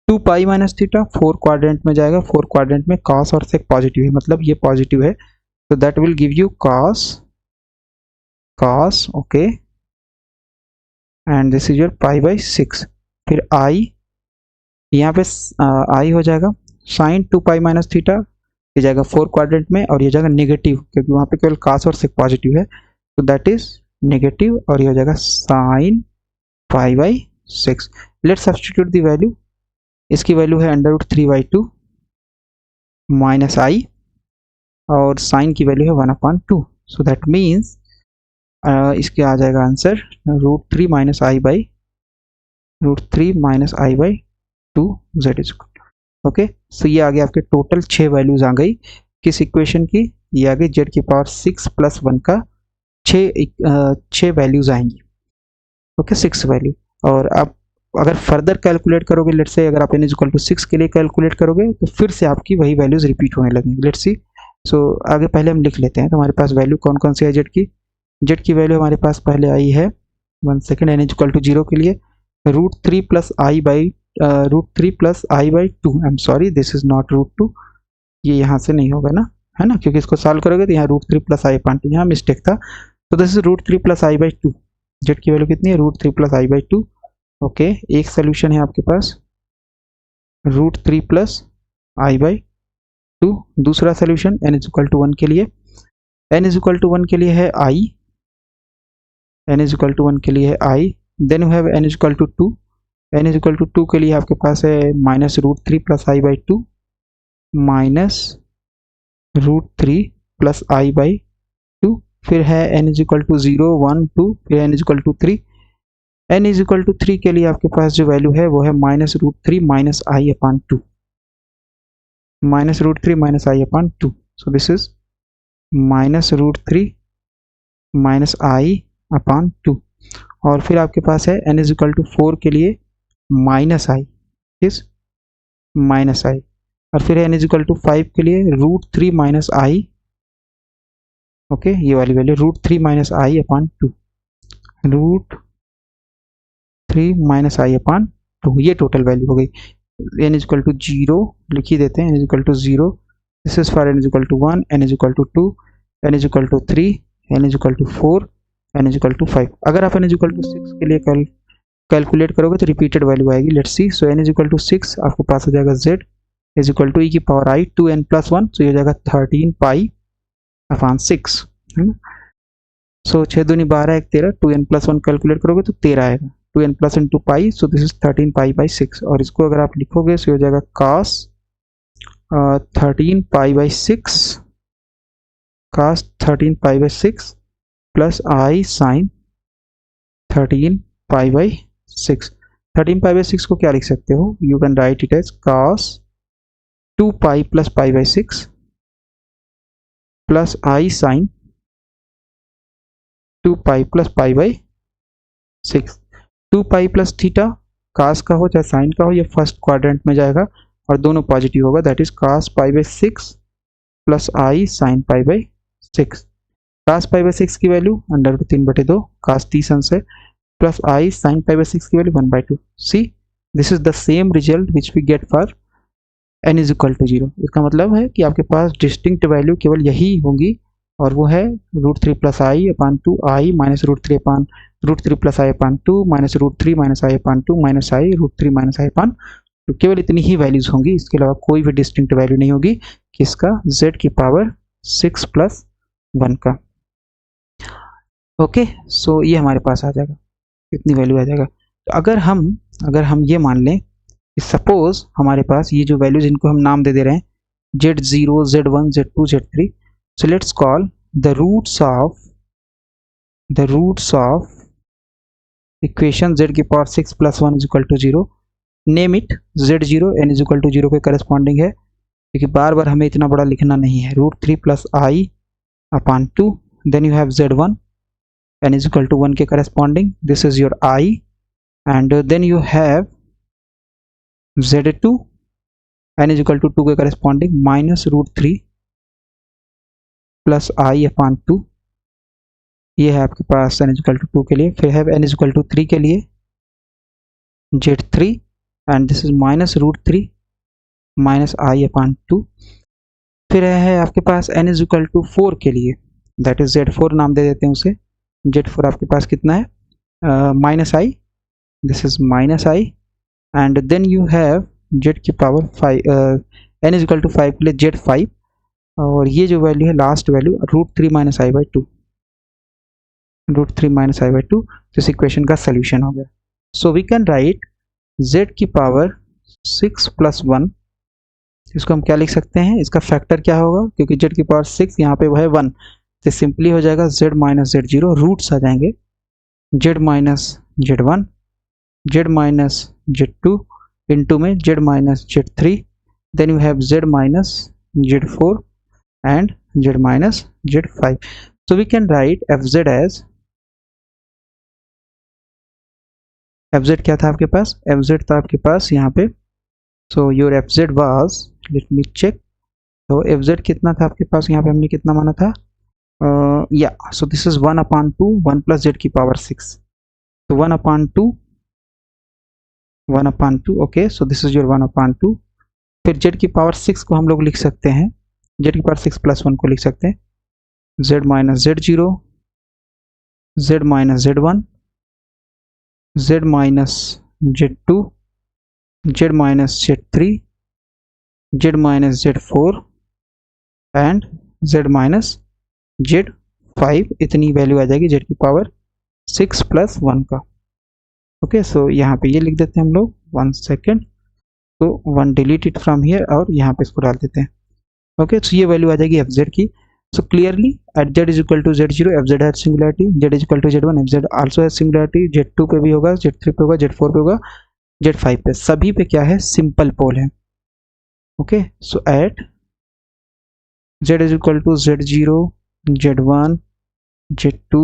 Speaker 1: 2 pi minus theta 4 quadrant में जाएगा, 4 क्वाड्रेंट में cos और sec पॉजिटिव है, मतलब ये पॉजिटिव है, तो that will give you cos, okay, and this is your pi by 6। फिर i, यहाँ पे i हो जाएगा साइन 2 पाई माइनस थीटा, ये जाएगा 4 क्वाड्रेंट में और ये जाएगा नेगेटिव, क्योंकि वहाँ पे केवल cos और sec पॉजिटिव है, तो दैट इज नेगेटिव, और ये हो जाएगा sign pi by 6। Let's substitute the value, इसकी वैल्यू है अंडर रूट 3/2 माइनस आई, और साइन की वैल्यू है 1/2, सो दैट मीन्स इसके आ जाएगा answer √3 minus i by 2 z is, okay. So ये आ गया आपके टोटल 6 वैल्यूज आ गई किस इक्वेशन की, ये आ गई z की पावर 6 प्लस 1 का 6 वैल्यूज आएंगी, ओके, 6 वैल्यू। और आप अगर फर्दर कैलकुलेट करोगे, लेट्स से अगर आप n इक्वल टू 6 के लिए कैलकुलेट करोगे तो फिर से आपकी वही वैल्यूज रिपीट होने लगेंगी, लेट्स सी। सो आगे पहले हम लिख लेते हैं, तो हमारे पास वैल्यू कौन कौन सी है z की वैल्यू हमारे पास पहले आई है 1 सेकेंड, n इक्वल टू 0 के लिए √3 plus i by 2, I am sorry this is not √2, ये यहाँ से नहीं होगा ना, है ना, क्योंकि इसको सॉल्व करोगे तो यहाँ √3 प्लस आई बाई 2, यहाँ मिस्टेक था, तो this is √3 plus i by 2, Z की वैल्यू कितनी है √3 प्लस आई बाई 2, ओके। एक सोल्यूशन है आपके पास √3 प्लस आई बाई 2, दूसरा सोल्यूशन n इक्वल टू 1 के लिए, n इक्वल टू 1 के लिए है i, n इक्वल टू 1 के लिए है i, then you have n equal to 2, n equal to 2 के लिए आपके पास है minus √3 plus i by 2 minus √3 plus i by 2, फिर है n इक्वल टू 0 1 2, फिर n equal to 3, n equal to 3 के लिए आपके पास जो वैल्यू है वो है minus √3 minus i upon 2, minus √3 minus i upon 2, so this is minus √3 minus i upon 2, और फिर आपके पास है n इक्वल टू 4 के लिए माइनस आई, इस माइनस आई, और फिर n इक्वल टू 5 के लिए √3 माइनस आई, ओके, ये वाली value √3 minus i upon 2, √3 minus i upon 2, ये टोटल वैल्यू हो गई। n इक्वल टू 0 लिख ही देते हैं, n equal to 0, this is for n equal to 1, n equal to 2, n equal to 3, n equal to 4, n equal to 5। अगर आप n equal to 6 के लिए कैलकुलेट करोगे तो रिपीटेड वैल्यू आएगी, let's see. So n equal to 6 आपके पास हो जाएगा z, is equal to e की पावर आई 2n+1, तो ये हो जाएगा 13 पाई अपॉन 6 है ना। सो 6 दूनी 12 1 13, 2n+1 कैलकुलेट करोगे तो 13 आएगा, 2n+ into pi, so this is 13 pi by 6। और इसको अगर आप लिखोगे तो हो जाएगा cos 13 pi by 6, cos 13 pi by 6 plus i sine 13 pi by 6। 13 pi by 6 को क्या लिख सकते हो, you can write it as cos 2 pi plus pi by 6 plus i sine 2 pi plus pi by 6। 2 pi plus theta, cos का हो चाहे sign का हो, ये फर्स्ट क्वाड्रेंट में जाएगा और दोनों पॉजिटिव होगा, that is cos pi by 6 plus i sine pi by 6। cos pi by 6 की वैल्यू √3/2, cos 30 अंश है, plus i sine pi by 6 की value 1/2। See this is the same result which we get for n is equal to 0। इसका मतलब है कि आपके पास distinct value केवल यही होंगी, और वो है √3 plus i upon 2 I minus √3 plus i upon 2 minus √3 minus i upon 2 minus I √3 minus i upon 2। केवल इतनी ही वैल्यूज होंगी, इसके अलावा कोई भी डिस्टिंक्ट वैल्यू नहीं होगी किसका, z की पावर 6 प्लस 1 का। ओके, सो ये हमारे पास आ जाएगा, इतनी वैल्यू आ जाएगा। तो अगर हम ये मान लें कि सपोज हमारे पास ये जो वैल्यूज, इनको हम नाम दे दे रहे हैं z0 z1 z2 z3, so let's call the roots of equation z की power 6 plus 1 is equal to 0। Name it z0 n is equal to 0 के करस्पॉन्डिंग है, क्योंकि बार बार हमें इतना बड़ा लिखना नहीं है। √3 plus i upon 2, then you have z1 n is equal to 1 के corresponding, this is your i, and then you have z2 n is equal to 2 के corresponding minus √3 plus i upon 2, ये है आपके पास n इज इक्वल टू 2 के लिए। फिर है n इज इक्वल टू 3 के लिए z3, and this is minus √3 minus i upon 2। फिर है आपके पास n इज इक्वल टू 4 के लिए, दैट इज z4 नाम दे देते हैं उसे। z4 आपके पास कितना है, minus i, this is minus i, and then you have z की power 5, n is equal to 5 के लिए z5, और ये जो वैल्यू है last value √3 minus i by 2, √3 minus i by 2। तो इस इक्वेशन का सोल्यूशन हो गया। So we can write z की पावर 6 प्लस 1, इसको हम क्या लिख सकते हैं, इसका फैक्टर क्या होगा, क्योंकि z की पावर 6 यहाँ पे वो है 1, तो सिंपली हो जाएगा z माइनस z0, रूट्स आ जाएंगे z minus z1, z minus z2 into में z minus z3, then you have z minus z4 and z minus z5. So we can write fz as, fz क्या था आपके पास, fz था आपके पास यहाँ पे, so your fz was, let me check, तो fz कितना था आपके पास, यहाँ पे हमने कितना माना था, so this is 1 upon 2 1 plus z की power 6, so 1 upon 2 okay, so this is your 1 upon 2। फिर z की पावर 6 को हम लोग लिख सकते हैं, z की पावर 6 प्लस 1 को लिख सकते हैं z minus z0, z minus z1, z minus z2, z minus z3, z minus z4 and z minus z5। इतनी वैल्यू आ जाएगी z की पावर 6 प्लस 1 का। ओके, सो यहाँ पे ये लिख देते हैं हम लोग, 1 सेकेंड, तो 1 डिलीट इट फ्रॉम हियर और यहाँ पे इसको डाल देते हैं। ओके, तो ये वैल्यू आ जाएगी fz की। So clearly at z is equal to z0 fz has singularity, z is equal to z1 fz also has singularity, z2 पे भी होगा, z3 पे होगा, z4 पे होगा, z5 पे, सभी पे क्या है, सिंपल पोल है। Okay, so at z is equal to z0 z1 z2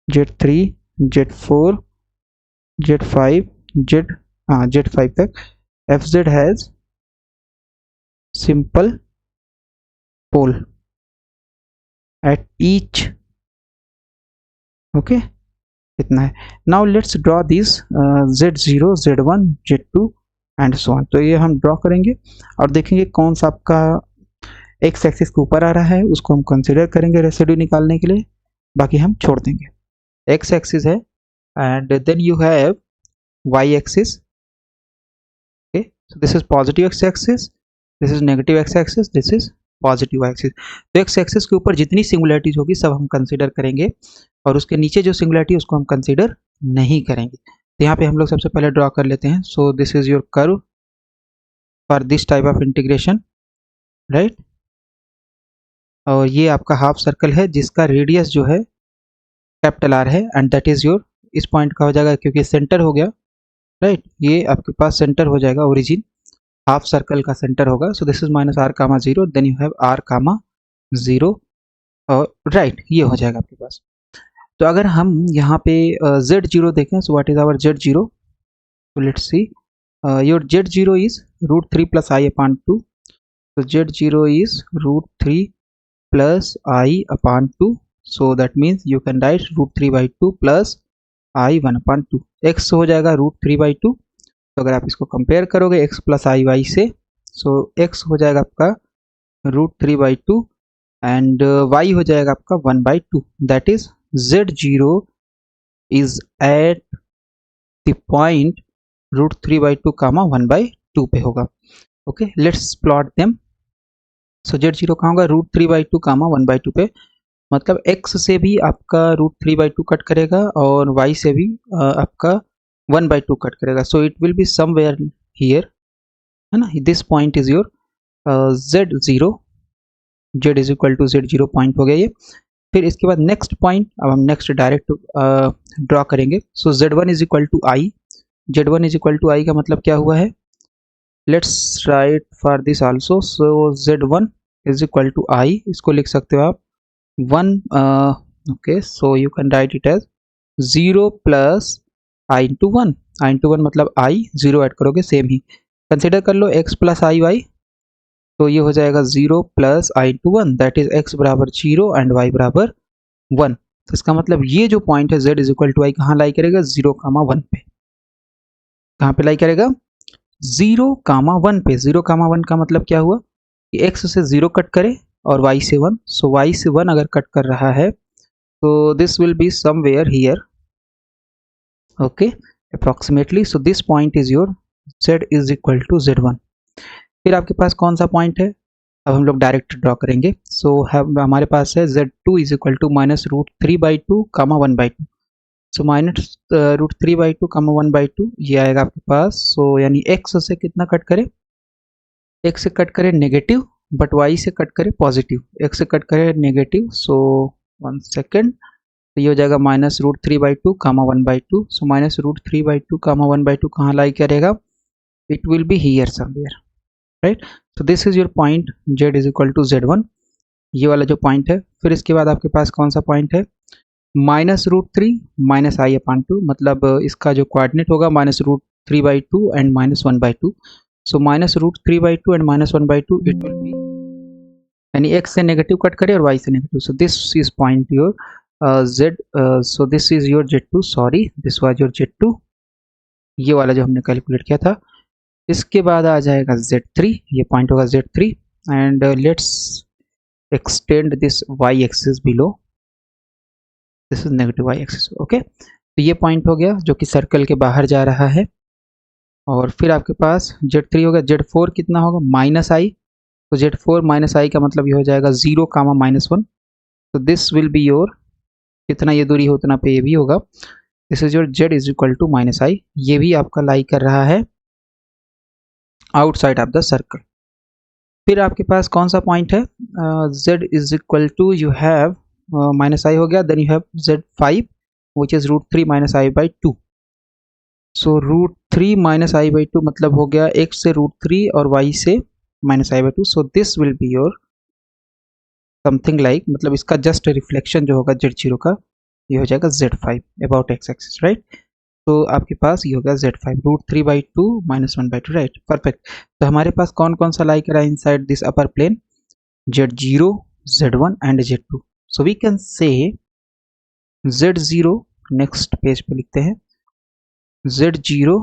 Speaker 1: z3 z4 z5 z5 तक fz has simple pole at each। okay, इतना है। now let's draw this z0 z1 z2 and so on। तो ये हम draw करेंगे और देखेंगे कौन सा आपका x एक्सिस के ऊपर आ रहा है, उसको हम कंसिडर करेंगे रेसिड्यू निकालने के लिए, बाकी हम छोड़ देंगे। x एक्सिस है and then you have y axis. okay, so this is positive x axis this is negative x axis, this is positive axis. तो एक्स एक्सिस के ऊपर जितनी सिंगुलरिटीज होगी सब हम कंसीडर करेंगे और उसके नीचे जो सिंगुलरिटी उसको हम कंसीडर नहीं करेंगे। तो यहाँ पे हम लोग सबसे पहले ड्रॉ कर लेते हैं। So this is your curve for this type of integration, right. और ये आपका हाफ सर्कल है जिसका रेडियस जो है कैपिटल आर है एंड दैट इज योर, इस पॉइंट का हो जाएगा क्योंकि सेंटर हो गया, राइट। ये आपके पास सेंटर हो जाएगा, ओरिजिन हाफ सर्कल का सेंटर होगा। So this is minus are comma zero, then you have r comma zero, और राइट ये हो जाएगा आपके पास। तो अगर हम यहाँ पे जेड जीरो देखें, so what is our z zero, so let's see, your z0 is root 3 plus I upon 2. So z0 is root 3 plus I upon 2. So that means you can write root 3 by 2 plus I 1 upon 2. x हो जाएगा root 3 by 2. तो अगर आप इसको compare करोगे x plus I y से, so x हो जाएगा आपका root 3 by 2 and y हो जाएगा आपका 1 by 2. That is z0 is at the point root 3 by 2 comma 1 by 2 पे होगा। Okay, let's plot them. So z zero कहाँ होगा, रूट 3 बाई 2 कामा 1 बाई 2 पे, मतलब x से भी आपका रूट 3 बाई 2 कट करेगा और y से भी आपका 1 बाई 2 कट करेगा। So it will be somewhere here, है ना। This point is your z zero, z is equal to z zero point हो गया ये। फिर इसके बाद नेक्स्ट पॉइंट, अब हम नेक्स्ट डायरेक्ट ड्रॉ करेंगे। So z one is equal to i, z1 is equal to i का मतलब क्या हुआ है, let's write for this also. So z1 is equal to i, इसको लिख सकते हो आप 1, okay, so you can write it as 0 plus i into one, i into one मतलब आई, 0 ऐड करोगे सेम ही, कंसिडर कर लो x प्लस आई वाई, तो ये हो जाएगा 0 plus i into one, that is x बराबर 0 एंड y बराबर 1। तो इसका मतलब ये जो पॉइंट है z is equal to I कहाँ लाई करेगा, 0 कामा 1 पे। कहाँ पे लाई करेगा, 0 कामा 1 पे। 0 कामा 1 का मतलब क्या हुआ कि x से 0 कट करे और y से 1, सो y से 1 अगर कट कर रहा है तो this will be somewhere here, okay, approximately. So this point is your z is equal to z1। फिर आपके पास कौन सा पॉइंट है, अब हम लोग डायरेक्ट ड्रॉ करेंगे। सो हमारे पास है z2 is equal to minus root 3 by 2 comma 1 by 2। So minus root 3 by 2 comma 1 by 2 ये आएगा आपके पास। सो यानी x से कितना कट करे, x से कट करे नेगेटिव, बट y से कट करे पॉजिटिव, x से कट करे नेगेटिव। सो 1 सेकेंड, तो ये हो जाएगा minus root 3 by 2 comma 1 by 2। So minus root 3 by 2 comma 1 by 2 कहाँ लाई करेगा, it will be here somewhere, right. So this is your point z is equal to z1, ये वाला जो point है। फिर इसके बाद आपके पास कौन सा पॉइंट है, minus root 3 minus i upon 2, मतलब इसका जो कोऑर्डिनेट होगा minus root 3 by 2 and minus 1 by 2। So minus root 3 by 2 and minus 1 by 2 it will be, यानी x से नेगेटिव कट करे और y से negative. So this is point your z, so this is your z2, sorry this was your z2, ये वाला जो हमने calculate किया था। इसके बाद आ जाएगा z3, ये पॉइंट होगा z3 and let's extend this y axis below, this is negative y axis, okay. तो ये पॉइंट हो गया जो कि सर्कल के बाहर जा रहा है। और फिर आपके पास z3 हो गया, z4 कितना होगा माइनस आई, तो z4 माइनस आई का मतलब ये हो जाएगा 0 कामा माइनस 1। तो दिस विल बी योर, कितना ये दूरी हो उतना पे ये भी होगा, this is your z is equal to minus i, ये भी आपका लाई कर रहा है आउटसाइड ऑफ द सर्कल। फिर आपके पास कौन सा पॉइंट है, z is equal to you have minus i हो गया, then you have z5 which is root 3 minus i by 2। So root 3 minus i by 2 मतलब हो गया x से रूट 3 और y से minus i by 2। So this will be your something like, मतलब इसका जस्ट रिफ्लेक्शन जो होगा z0 का ये हो जाएगा z5 about x axis, right. तो आपके पास ये हो गया z5 root 3 by 2 minus 1 by 2, right, perfect. तो हमारे पास कौन कौन सा लाई करा inside this upper plane, z0, z1 and z2। So we can say z0, next page पे लिखते हैं z0,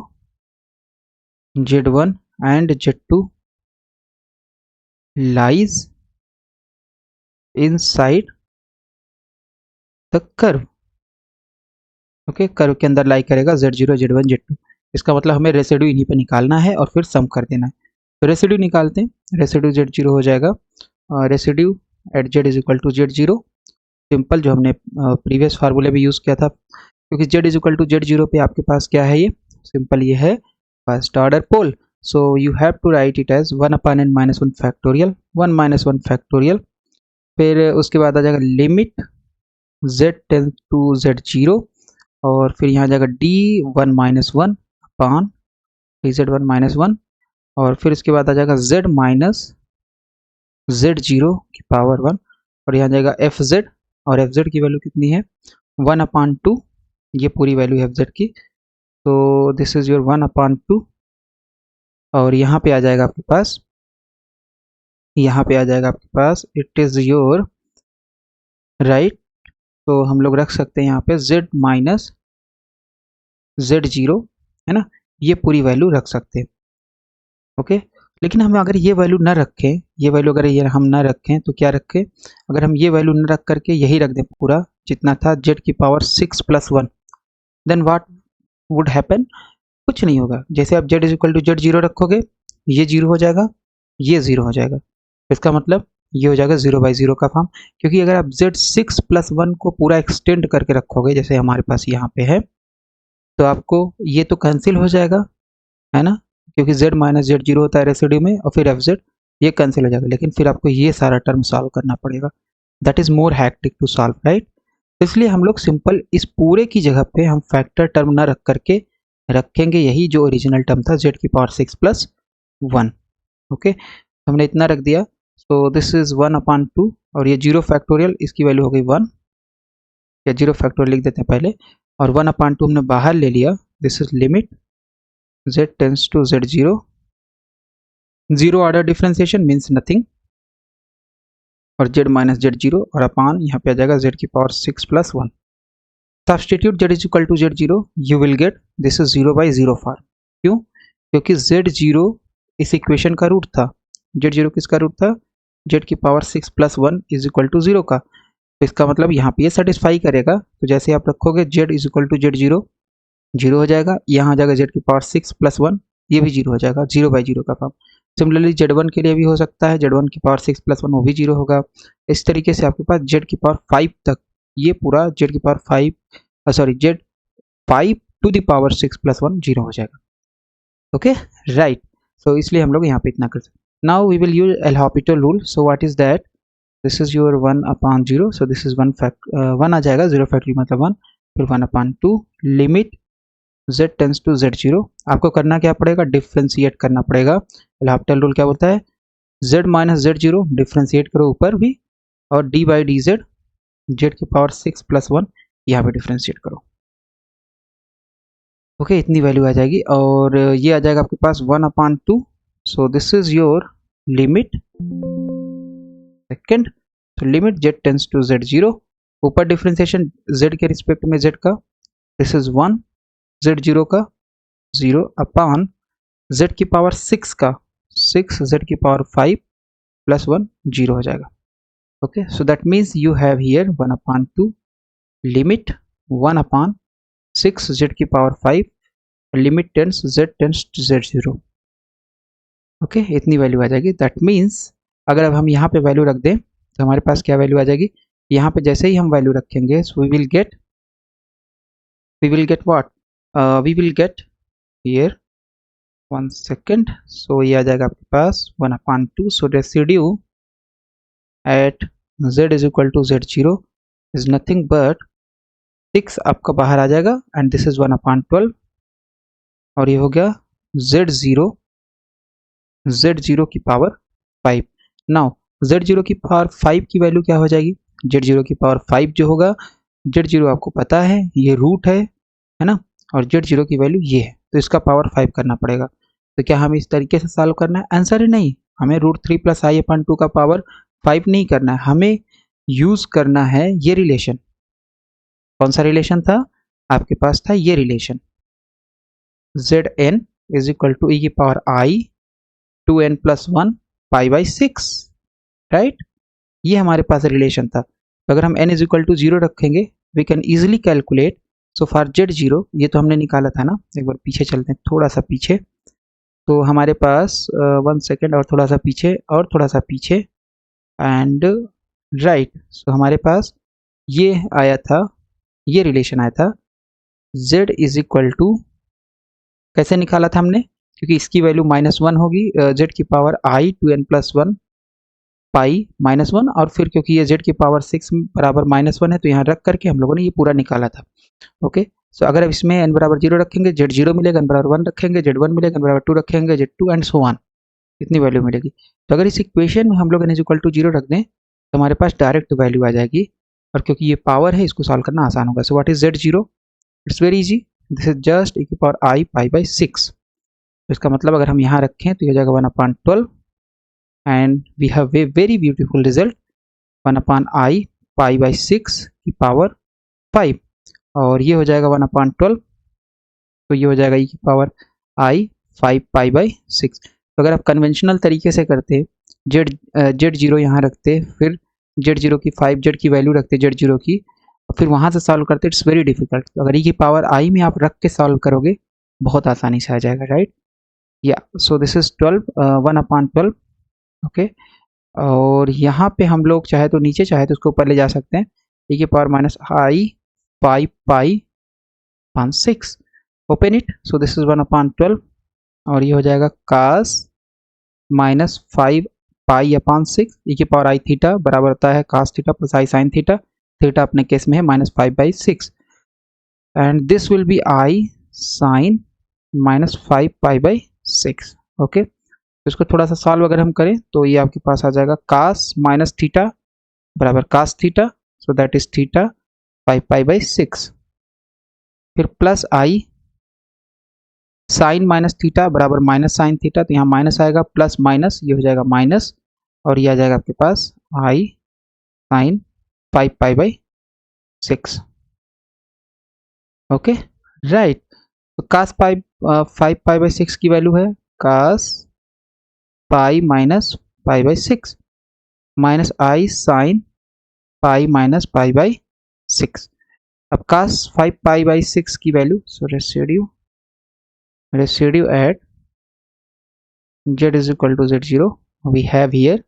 Speaker 1: z1 and z2 lies inside the curve, okay, curve के अंदर लाई करेगा z0, z1, z2। इसका मतलब हमें रेसिड्यू इन्हीं पे निकालना है और फिर सम कर देना है। तो रेसिड्यू निकालते हैं, रेसिड्यू जेड जीरो हो जाएगा, residue at Z is equal to z zero, simple जो हमने प्रीवियस फार्मूले भी यूज़ किया था, क्योंकि z is equal to z zero पे आपके पास क्या है, ये सिंपल ये है first order pole, so you have to write it as 1 upon n minus 1 factorial, 1 minus 1 factorial, फिर उसके बाद आ जाएगा limit z tends to z zero, और फिर यहाँ आ जाएगा d 1 minus 1 upon z 1 minus 1, और फिर इसके बाद आ जाएगा z माइनस z जीरो की पावर 1, और यहाँ जाएगा एफ जेड, और एफ जेड की वैल्यू कितनी है 1 अपॉन 2, ये पूरी वैल्यू है एफ जेड की, तो दिस इज योर 1 अपॉन 2, और यहाँ पे आ जाएगा आपके पास, यहाँ पे आ जाएगा आपके पास इट इज़ योर राइट, तो हम लोग रख सकते हैं यहाँ पे z माइनस z जीरो, है ना, ये पूरी वैल्यू रख सकते हैं, ओके। लेकिन हम अगर ये वैल्यू ना रखें, ये वैल्यू अगर ये हम ना रखें तो क्या रखें, अगर हम ये वैल्यू ना रख करके यही रख दें पूरा जितना था z की power 6 plus 1, then what would happen, कुछ नहीं होगा। जैसे आप z is equal to z zero रखोगे, ये जीरो हो जाएगा, ये जीरो हो जाएगा, इसका मतलब ये हो जाएगा 0 बाई 0 का फॉर्म, क्योंकि अगर आप z 6 प्लस 1 को पूरा एक्सटेंड करके रखोगे जैसे हमारे पास यहाँ पे है, तो आपको ये तो कैंसिल हो जाएगा, है ना, क्योंकि z माइनस जेड जीरो होता है रेसिड्यू में, और फिर एफ जेड, ये कैंसिल हो जाएगा, लेकिन फिर आपको ये सारा टर्म सॉल्व करना पड़ेगा, that is more hectic to solve, right. इसलिए हम लोग सिंपल इस पूरे की जगह पे हम फैक्टर टर्म ना रख करके रखेंगे यही जो ओरिजिनल टर्म था z की पावर 6 प्लस 1, ओके, हमने इतना रख दिया, सो दिस इज 1 अपॉन 2, और ये जीरो फैक्टोरियल, इसकी वैल्यू हो गई 1, या जीरो फैक्टोरियल लिख देते हैं पहले, और 1 अपॉन 2 हमने बाहर ले लिया, this is limit z tends to z zero, zero order differentiation means nothing, और z माइनस जेड जीरो, और अपॉन यहाँ पे आ जाएगा z की power 6 plus 1, substitute z is equal to z zero, you will get this is 0 by 0 form, क्यों, क्योंकि z zero इस इक्वेशन का रूट था, z जीरो किसका रूट था, z की power 6 plus 1 is equal to 0 का, तो इसका मतलब यहाँ पे ये सेटिस्फाई करेगा, तो जैसे आप रखोगे z is equal to z zero, zero हो जाएगा, यहाँ आ जाएगा z की पावर 6 प्लस 1, ये भी जीरो हो जाएगा, 0 बाई 0 का फॉर्म। सिमिलरली z1 के लिए भी हो सकता है, z1 की पावर 6 प्लस 1 वो भी जीरो होगा, इस तरीके से आपके पास z की पावर 5 तक, ये पूरा z की power 5 sorry z5 to the power 6 plus 1 zero हो जाएगा, ओके, राइट। सो इसलिए हम लोग यहाँ पे इतना कर सकते हैं। Now we will use L Hopital rule, so what is that, this is your 1 upon 0, so this is 1 आ जाएगा, 0 फैक्टरी मतलब 1, फिर 1 upon 2, limit z tends to z zero, आपको करना क्या पड़ेगा, डिफ्रेंशिएट करना पड़ेगा, एल हॉपिटल रूल क्या बोलता है, z minus z zero, differentiate करो ऊपर भी, और d by D z, Z की पावर 6 प्लस 1, यहाँ पे डिफ्रेंशिएट करो, ओके, इतनी वैल्यू आ जाएगी, और ये आ जाएगा आपके पास 1 upon 2, so this is your limit second, तो limit z tends to z zero, ऊपर डिफ्रेंशिएशन z के रिस्पेक्ट में z का, दिस इज 1, z जीरो का 0 अपॉन z की पावर 6 का 6, z की पावर 5 प्लस 1 जीरो हो जाएगा, okay, so that means you have here 1 upon 2 limit 1 upon 6 z की power 5 limit tends z tends to z zero, okay, इतनी value आ जाएगी। दैट मीन्स अगर अब हम यहाँ पे वैल्यू रख दें तो हमारे पास क्या वैल्यू आ जाएगी, यहाँ पे जैसे ही हम वैल्यू रखेंगे, so we will get what, we will get here 1 second, so ये आ जाएगा आपके पास 1 upon 2, so residue at z is equal to z zero is nothing but 6 आपका बाहर आ जाएगा, and this is 1 upon 12, और ये हो गया z जीरो की पावर 5। नाउ z जीरो की पावर 5 की वैल्यू क्या हो जाएगी, z जीरो की पावर 5 जो होगा, z जीरो आपको पता है ये रूट है ना, और z जीरो की वैल्यू ये है, तो इसका पावर 5 करना पड़ेगा। तो क्या हमें इस तरीके से सॉल्व करना है, आंसर ही नहीं, हमें √3 प्लस आई अपॉन 2 का पावर 5 नहीं करना है, हमें यूज करना है ये रिलेशन। कौन सा रिलेशन था आपके पास, था ये relation, zn is equal to e की power i 2n plus 1 pi by 6, right, ये हमारे पास रिलेशन था। तो अगर हम n इज इक्वल टू 0 रखेंगे, we can easily calculate, so for z zero, ये तो हमने निकाला था ना, एक बार पीछे चलते हैं, थोड़ा सा पीछे, तो हमारे पास 1 सेकेंड और थोड़ा सा पीछे और थोड़ा सा पीछे एंड राइट। सो हमारे पास ये आया था, ये रिलेशन आया था z इज इक्वल टू, कैसे निकाला था हमने, क्योंकि इसकी वैल्यू -1 होगी, z की पावर i 2n+1 पाई -1, और फिर क्योंकि ये z की पावर 6 बराबर -1 है तो यहाँ रख करके हम लोगों ने ये पूरा निकाला था। ओके, सो अगर अब इसमें n बराबर 0 रखेंगे z 0 मिलेगा, n बराबर 1 रखेंगे z 1 मिलेगा, n बराबर 2 रखेंगे z 2 एंड सो ऑन, इतनी वैल्यू मिलेगी। तो अगर इस इक्वेशन में हम लोग n इज इक्वल टू 0 रख दें तो हमारे पास डायरेक्ट वैल्यू आ जाएगी, और क्योंकि ये पावर है इसको सॉल्व करना आसान होगा। सो what is z0? It's very easy, this is just e की पावर i पाई बाई 6। तो इसका मतलब अगर हम यहाँ रखें तो ये हो जाएगा 1/12 and we have a very beautiful result 1/i pi by 6 की पावर 5, और ये हो जाएगा 1/12, तो ये हो जाएगा e की पावर i 5 पाई बाई 6। तो अगर आप कन्वेंशनल तरीके से करते z0 यहाँ रखते, फिर z0 की 5 z की वैल्यू रखते z0 की, फिर वहाँ से सॉल्व करते, इट्स वेरी डिफिकल्ट। तो अगर e की पावर i में आप रख के सॉल्व करोगे बहुत आसानी से आ जाएगा, राइट। या सो दिस इज 12 1/12। ओके, और यहाँ पे हम लोग चाहे तो नीचे, चाहे तो उसको ऊपर ले जा सकते हैं, e की power -i pi pi 6, open it, so this is 1/12, और ये हो जाएगा cos -5 पाई अपॉन 6 e की पावर i थीटा बराबर होता है cos theta plus i sin theta, theta अपने केस में है -5/6, and this will be i sin -5π/6। Okay, तो इसको थोड़ा सा सॉल्व अगर हम करें तो ये आपके पास आ जाएगा cos माइनस थीटा बराबर cos theta, so that is theta 5π/6, फिर plus i sine minus theta बराबर माइनस साइन थीटा, तो यहाँ माइनस आएगा, प्लस माइनस ये हो जाएगा माइनस, और ये आ जाएगा आपके पास i साइन 5π/6। Okay, right. तो cos 5π/6 की वैल्यू है cos pi minus π/6 minus i sine pi minus π/6। अब cos 5π/6 की value, so residue at z is equal to z0 we have here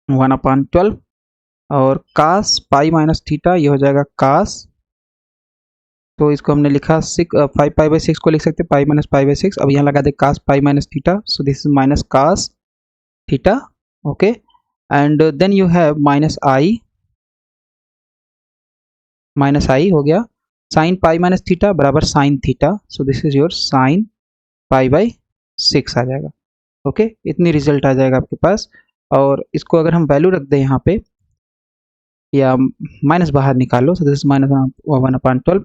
Speaker 1: 1/12, और cos पाई माइनस थीटा ये हो जाएगा cos, तो इसको हमने लिखा 5π/6 को लिख सकते हैं पाई माइनस π/6, अब यहाँ लगा दे cos pi minus theta, so this is minus cos theta. Okay, and then you have minus i हो गया साइन पाई माइनस थीटा बराबर sine theta, so this is your sine π/6 आ जाएगा। ओके, इतनी रिजल्ट आ जाएगा आपके पास, और इसको अगर हम वैल्यू रख दें यहाँ पे या माइनस बाहर निकाल लो, सो दिस इज -1/12,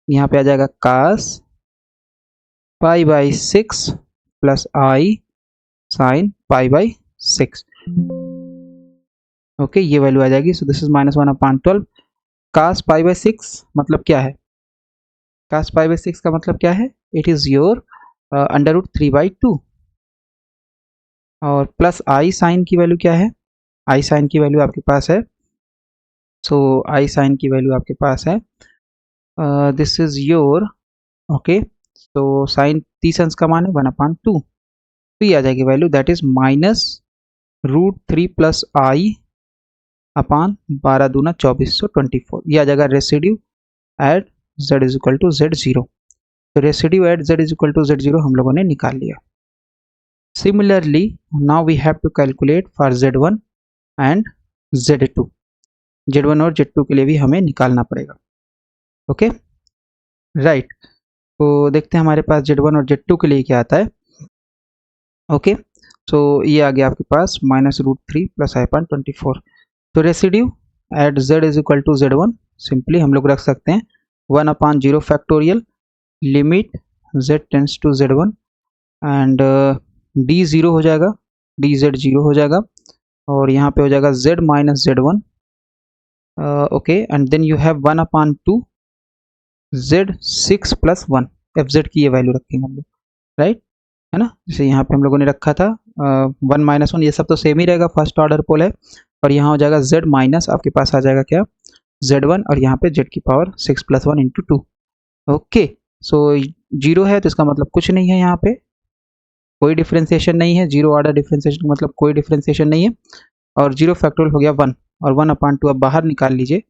Speaker 1: यहाँ पे आ जाएगा cos π/6 plus i sine π/6। Okay, ये वैल्यू आ जाएगी, सो दिस इज -1/12। cos π/6 मतलब क्या है, cos π/6 का मतलब क्या है, इट इज योर √3/2, और प्लस i साइन की वैल्यू क्या है, i साइन की वैल्यू आपके पास है, सो i साइन की वैल्यू आपके पास है दिस इज योर, ओके, तो साइन 30 अंश का मान है 1/2, तो ये आ जाएगी value that is -√3 plus i upon 12 दूना 24, सो 24, ये आ जाएगा residue at z is equal to z0। तो residue at z is equal to z0 हम लोगों ने निकाल लिया। Similarly now we have to calculate for z1 and z2, z1 और z2 के लिए भी हमें निकालना पड़ेगा। ओके, राइट, तो देखते हैं हमारे पास z1 और z2 के लिए क्या आता है। ओके, सो ये आ गया आपके पास -√3 प्लस i/24, तो residue at z is equal to z1 simply हम लोग रख सकते हैं 1/0 factorial limit z tends to z1 and d 0 हो जाएगा, dz 0 हो जाएगा, और यहाँ पे हो जाएगा z minus z1। Okay, and then you have 1/2 z6 plus 1, fz की ये वैल्यू रखेंगे हम लोग, राइट, है ना, जैसे यहाँ पे हम लोगों ने रखा था 1 - 1, ये सब तो सेम ही रहेगा, फर्स्ट ऑर्डर पोल है, और यहाँ हो जाएगा z माइनस आपके पास आ जाएगा क्या z1, और यहाँ पे z की पावर 6 + 1 × 2। ओके, सो 0 है तो इसका मतलब कुछ नहीं है यहाँ पे, कोई डिफ्रेंसिएशन नहीं है, जीरो ऑर्डर डिफ्रेंसिएशन मतलब कोई डिफ्रेंसिएशन नहीं है, और जीरो फैक्टोरियल हो गया 1 और 1/2 आप बाहर निकाल लीजिए।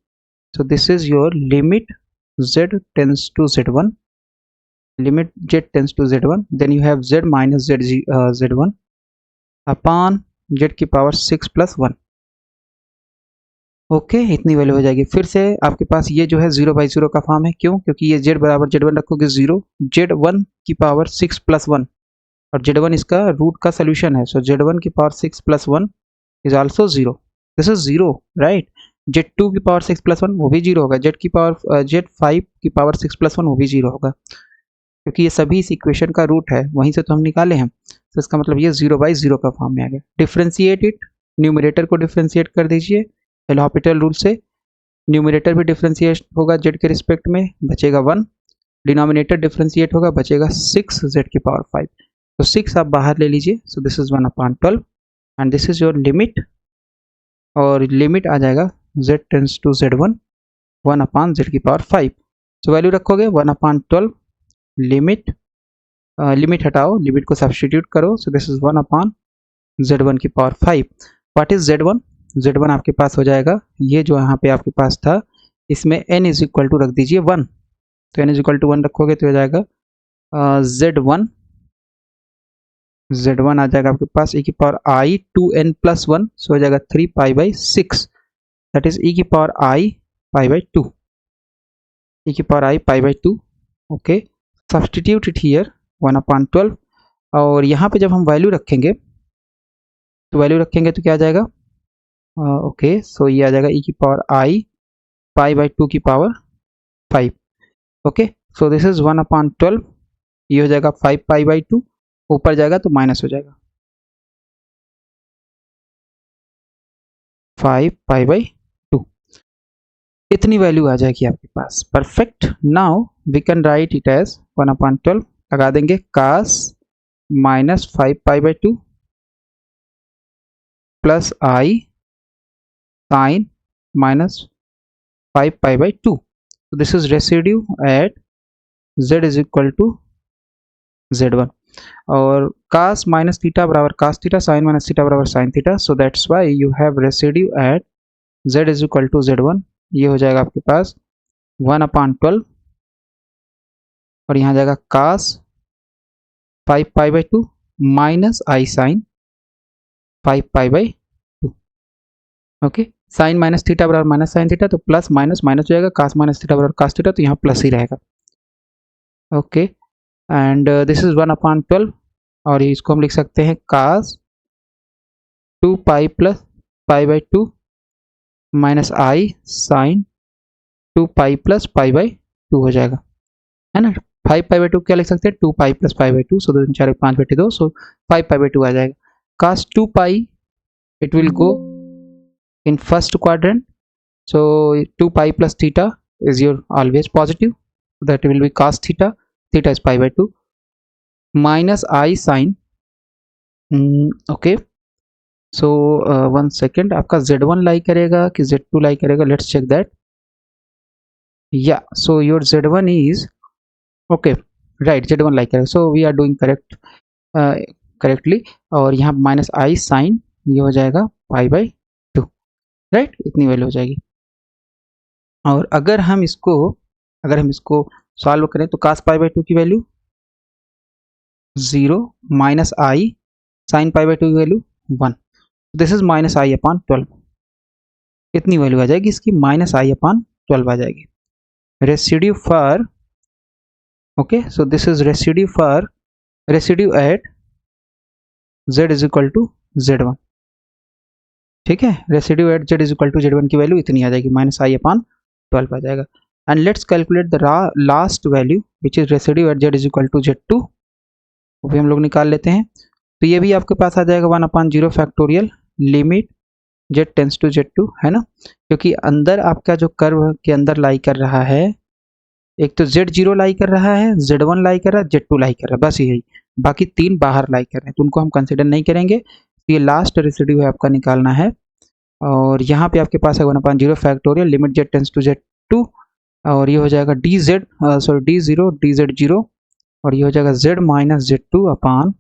Speaker 1: So this is your limit z tends to z1, limit z tends to z1, then you have z minus z1 upon z की पावर 6 प्लस 1। ओके, इतनी वैल्यू हो जाएगी। फिर से आपके पास ये जो है 0/0 का फॉर्म है, क्यों? क्योंकि ये z बराबर z1 रखोगे 0, z1 की पावर 6 प्लस 1 और z1 इसका रूट का सोल्यूशन है, सो z1 की power 6 plus 1 is also 0, this is 0, right. z2 की पावर 6 प्लस 1 वो भी 0 होगा, z5 की पावर 6 प्लस 1 वो भी 0 होगा, क्योंकि ये सभी इस इक्वेशन का रूट है, वहीं से तो हम निकाले हैं। तो इसका मतलब ये 0/0 का फॉर्म में आ गया। डिफ्रेंशिएट इट, न्यूमरेटर को डिफ्रेंशिएट कर दीजिए एल'हॉपिटल रूल से। न्यूमरेटर भी डिफ्रेंशिएट होगा z के रिस्पेक्ट में, बचेगा 1, डिनोमिनेटर डिफ्रेंशिएट होगा, बचेगा 6 z की पावर 5, तो 6 आप बाहर ले लीजिए। So this is 1/12 and this is your limit, और लिमिट आ जाएगा z tends to z1 1/z की पावर 5। सो वैल्यू रखोगे 1/12, लिमिट लिमिट हटाओ, लिमिट को सब्स्टिट्यूट करो, सो दिस इज 1/z1 की power 5। What is z1? z1 आपके पास हो जाएगा ये जो यहाँ पे आपके पास था, इसमें n इज इक्वल टू रख दीजिए 1, तो n इज इक्वल टू 1 रखोगे तो हो जाएगा z1 आ जाएगा आपके पास e की power i 2n plus 1, so हो जाएगा 3π/6, दैट इज e की पावर i π/2, e की power i π/2। Okay, substitute it here 1/12, और यहाँ पे जब हम वैल्यू रखेंगे तो क्या आ जाएगा? ओके, सो ये आ जाएगा e की पावर i π/2 की power 5। Okay, so this is 1/12, ये हो जाएगा 5π/2, ऊपर जाएगा तो माइनस हो जाएगा 5π/2, इतनी वैल्यू आ जाएगी आपके पास। Perfect, now we can write it as 1/12, लगा देंगे cos minus 5π/2 plus i sin minus 5π/2, so this is residue at z is equal to z1, और cos माइनस थीटा बराबर cos theta, sin minus theta बराबर sin theta, so that's why you have residue at z is equal to z1। ये हो जाएगा आपके पास 1/12, और यहाँ जाएगा cos 5π/2 minus i sin 5π/2। Okay, sine minus theta बराबर माइनस साइन थीटा, तो प्लस माइनस माइनस हो जाएगा, cos माइनस थीटा बराबर cos थीटा, तो यहाँ प्लस ही रहेगा। ओके, एंड दिस इज 1/12, और इसको हम लिख सकते हैं cos 2π plus π/2 minus i sin 2π plus π/2 हो जाएगा, है ना। 5π/2 क्या लिख सकते हैं? 2π प्लस π/2, सो 2 4 5/2, सो 5π/2 आ जाएगा। cos 2π it will go in first quadrant, so 2π plus theta is your always positive, so that will be cos theta, theta is π/2 minus i sin, okay, so 1 second, आपका z1 लाई करेगा कि z2 लाई करेगा, let's check that, yeah, so your z1 is okay, right, z1 लाई करेगा, so we are doing correctly, और यहाँ minus i sin ये हो जाएगा π/2, राइट, इतनी वैल्यू हो जाएगी। और अगर हम इसको सॉल्व करें तो cos π/2 की वैल्यू 0 माइनस i sin π/2 की value 1, this is minus i/12, इतनी वैल्यू आ जाएगी इसकी, माइनस i/12 आ जाएगी। Residue for, okay, so this is residue at z is equal to z1, ठीक है, residue at z is equal to z1 की वैल्यू इतनी आ जाएगी, माइनस i/12 आ जाएगा। And let's calculate the last value which is residue at z is equal to z2, वो भी हम लोग निकाल लेते हैं। तो ये भी आपके पास आ जाएगा 1/0 factorial limit z tends to z2, है ना, क्योंकि अंदर आपका जो कर्व के अंदर लाई कर रहा है, एक तो z0 लाई कर रहा है, z1 लाई कर रहा है, z2 लाई कर रहा है, बस यही, बाकी तीन बाहर लाई कर रहे हैं, तो उनको हम कंसिडर नहीं करेंगे। तो ये लास्ट रेसिड्यू है आपका निकालना है, और यहाँ पे आपके पास है 1/0 factorial limit z tends to z2, और ये हो जाएगा d0 dz0, और ये हो जाएगा z minus z2 upon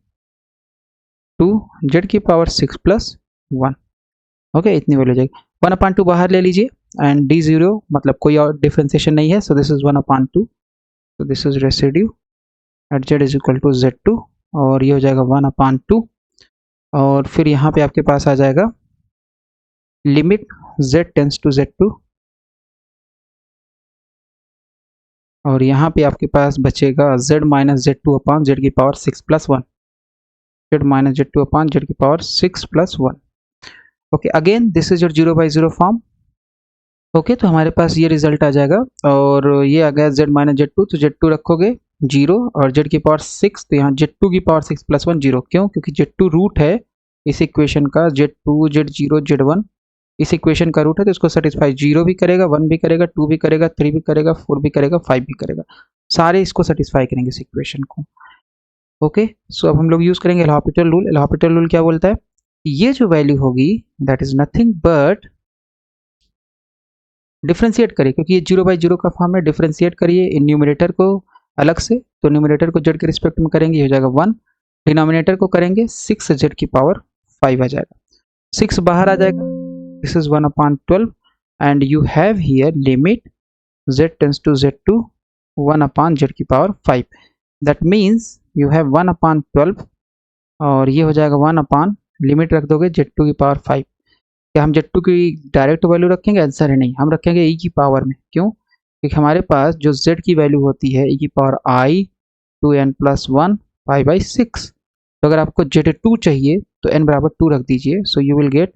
Speaker 1: two Z की पावर 6 प्लस 1। ओके, इतनी वैल्यू हो जाएगी। 1/2 बाहर ले लीजिए एंड d0 मतलब कोई और डिफ्रेंसिएशन नहीं है, so this is 1/2, so this is residue at z is equal to z2 और ये हो जाएगा 1/2 और फिर यहाँ पे आपके पास आ जाएगा limit z tends to z2 और यहाँ पे आपके पास बचेगा z minus z2 upon z की power 6 plus 1, z minus z2 upon z की power 6 plus 1। Okay, again this is your 0/0 form. Okay, तो हमारे पास ये रिजल्ट आ जाएगा और ये आ गया z माइनस z2, तो z2 रखोगे 0 और z की पावर 6, तो यहाँ z2 की पावर 6 प्लस 1 0, क्यों? क्योंकि z2 रूट है इस इक्वेशन का, z2 z0 z1 इस इक्वेशन का रूट है, तो इसको सेटिस्फाई 0 भी करेगा, 1 भी करेगा, 2 भी करेगा, 3 भी करेगा, 4 भी करेगा, 5 भी करेगा, सारे इसको सेटिस्फाई करेंगे इस इक्वेशन को। ओके, सो अब हम लोग यूज करेंगे एल'हॉपिटल रूल। एल'हॉपिटल रूल क्या बोलता है? ये जो वैल्यू होगी that is nothing but, differentiate करिए क्योंकि ये 0/0 का फॉर्म है, डिफ्रेंशिएट करिए इन न्यूमरेटर को अलग से, तो न्यूमरेटर को z के रिस्पेक्ट में करेंगे, ये हो जाएगा 1, डिनोमिनेटर को करेंगे 6z की पावर 5 आ जाएगा, 6 बाहर आ जाएगा, this is 1/12 and you have here limit z tends to z2 1/z की power 5, that means you have 1/12 और ये हो जाएगा 1 लिमिट रख दोगे z2 की पावर 5। क्या हम z2 की डायरेक्ट वैल्यू रखेंगे? आंसर है नहीं, हम रखेंगे e की पावर में। क्यों? क्योंकि हमारे पास जो z की वैल्यू होती है e की पावर i 2n+1 π/6, तो अगर आपको z2 चाहिए तो n बराबर 2 रख दीजिए, सो यू विल गेट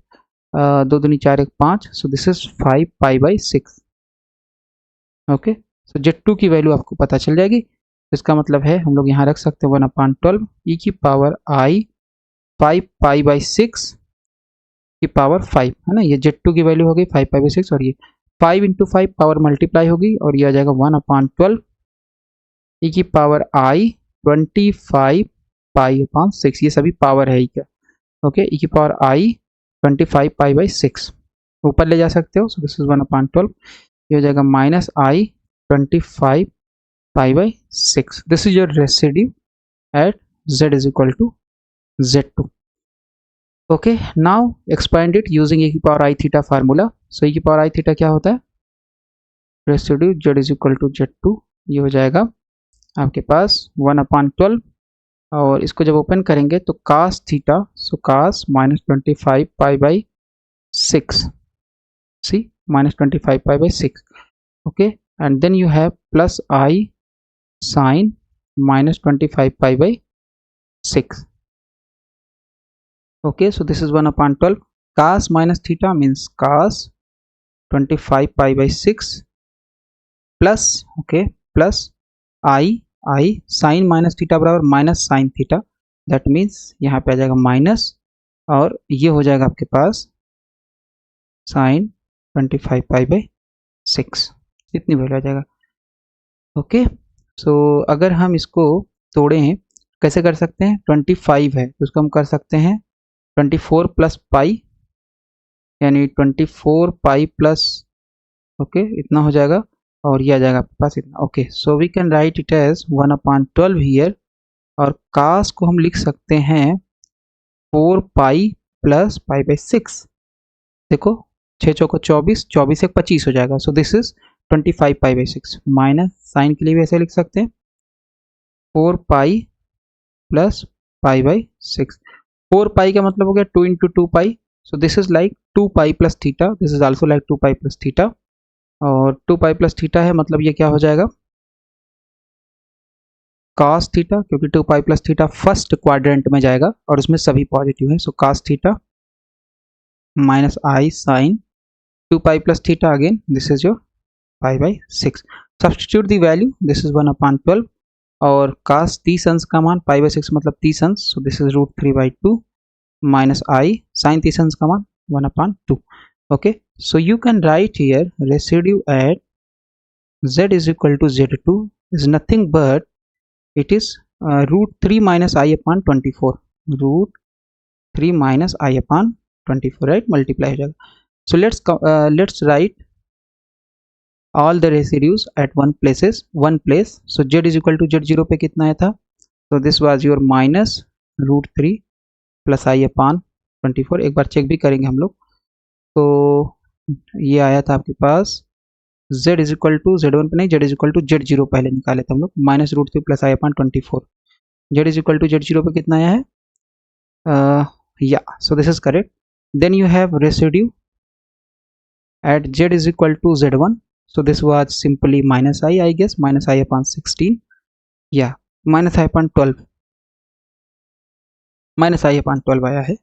Speaker 1: 2 दूनी 4 1 5, so this is 5 π/6। Okay, so z2 की वैल्यू आपको पता चल जाएगी, तो इसका मतलब है हम लोग यहाँ रख सकते हैं 1/12 e की पावर i 5 π/6 की पावर 5 है ना, ये z2 की वैल्यू हो गई 5 π/6 और ये 5 × 5 पावर मल्टीप्लाई होगी और ये आ जाएगा 1/12 e की पावर i 25 π/6, ये सभी पावर है का। ओके, e की पावर i 25 π/6 ऊपर ले जा सकते हो, सो दिस इज 1/12, ये हो जाएगा -i 25 π/6। This is your residue at z is equal to z2। Okay, now expand it using e की power i theta formula. So e की पावर i थीटा क्या होता है? Residue z is equal to z2, ये हो जाएगा आपके पास 1/12 और इसको जब ओपन करेंगे तो cos थीटा, सो cos -25 π/6, सी -25 π/6। Okay, and then you have plus i sin -25 π/6। Okay, so this is 1/12, cos minus theta means cos 25 π/6 plus, okay, plus i sin minus theta बराबर minus sin theta, that means यहाँ पे आ जाएगा minus और ये हो जाएगा आपके पास sin 25 π/6, इतनी वैल्यू आ जाएगा। ओके, सो अगर हम इसको तोड़ें कैसे कर सकते हैं? 25 है तो उसको हम कर सकते हैं 24 प्लस पाई, यानी 24 पाई प्लस, ओके, इतना हो जाएगा और ये आ जाएगा आपके पास इतना। Okay, so we can write it as 1/12 here और cos को हम लिख सकते हैं 4 पाई प्लस π/6। देखो 6 चौको 24, 24 से 25 हो जाएगा, so this is 25 π/6। Minus sine के लिए भी ऐसे लिख सकते हैं 4 पाई प्लस π/6। 4 पाई का मतलब हो गया 2 × 2 pi, so this is like 2 pi plus theta, this is also like 2 pi plus theta और 2 पाई प्लस थीटा है मतलब ये क्या हो जाएगा cos थीटा, क्योंकि 2 pi plus theta first quadrant में जाएगा और उसमें सभी पॉजिटिव है, so cos theta minus i sin 2 pi plus theta, again this is your π/6। Substitute the value, this is 1/12 और cos 30 अंश का मान π/6 मतलब 30 अंश, सो this is √3/2 minus i sin 30 अंश का मान 1/2। okay, so you can write here residue at z is equal to z2 is nothing but it is √3 minus i upon 24, √3 minus i upon 24, right, multiply हो जाएगा। so let's write all the residues at one place, so z is equal to z0 पे कितना आया था, so this was your minus √3 plus i upon 24। एक बार check भी करेंगे हम लोग। तो ये आया था आपके पास z is equal to z1 पे नहीं, z is equal to z0 पहले निकाले थे हम लोग, -√3 plus i upon 24। z is equal to z0 पे कितना आया है? या so this is correct. Then you have residue at z is equal to z1, so this was simply minus I guess, minus I upon 16, yeah, minus I upon 12, minus I upon 12 आया है।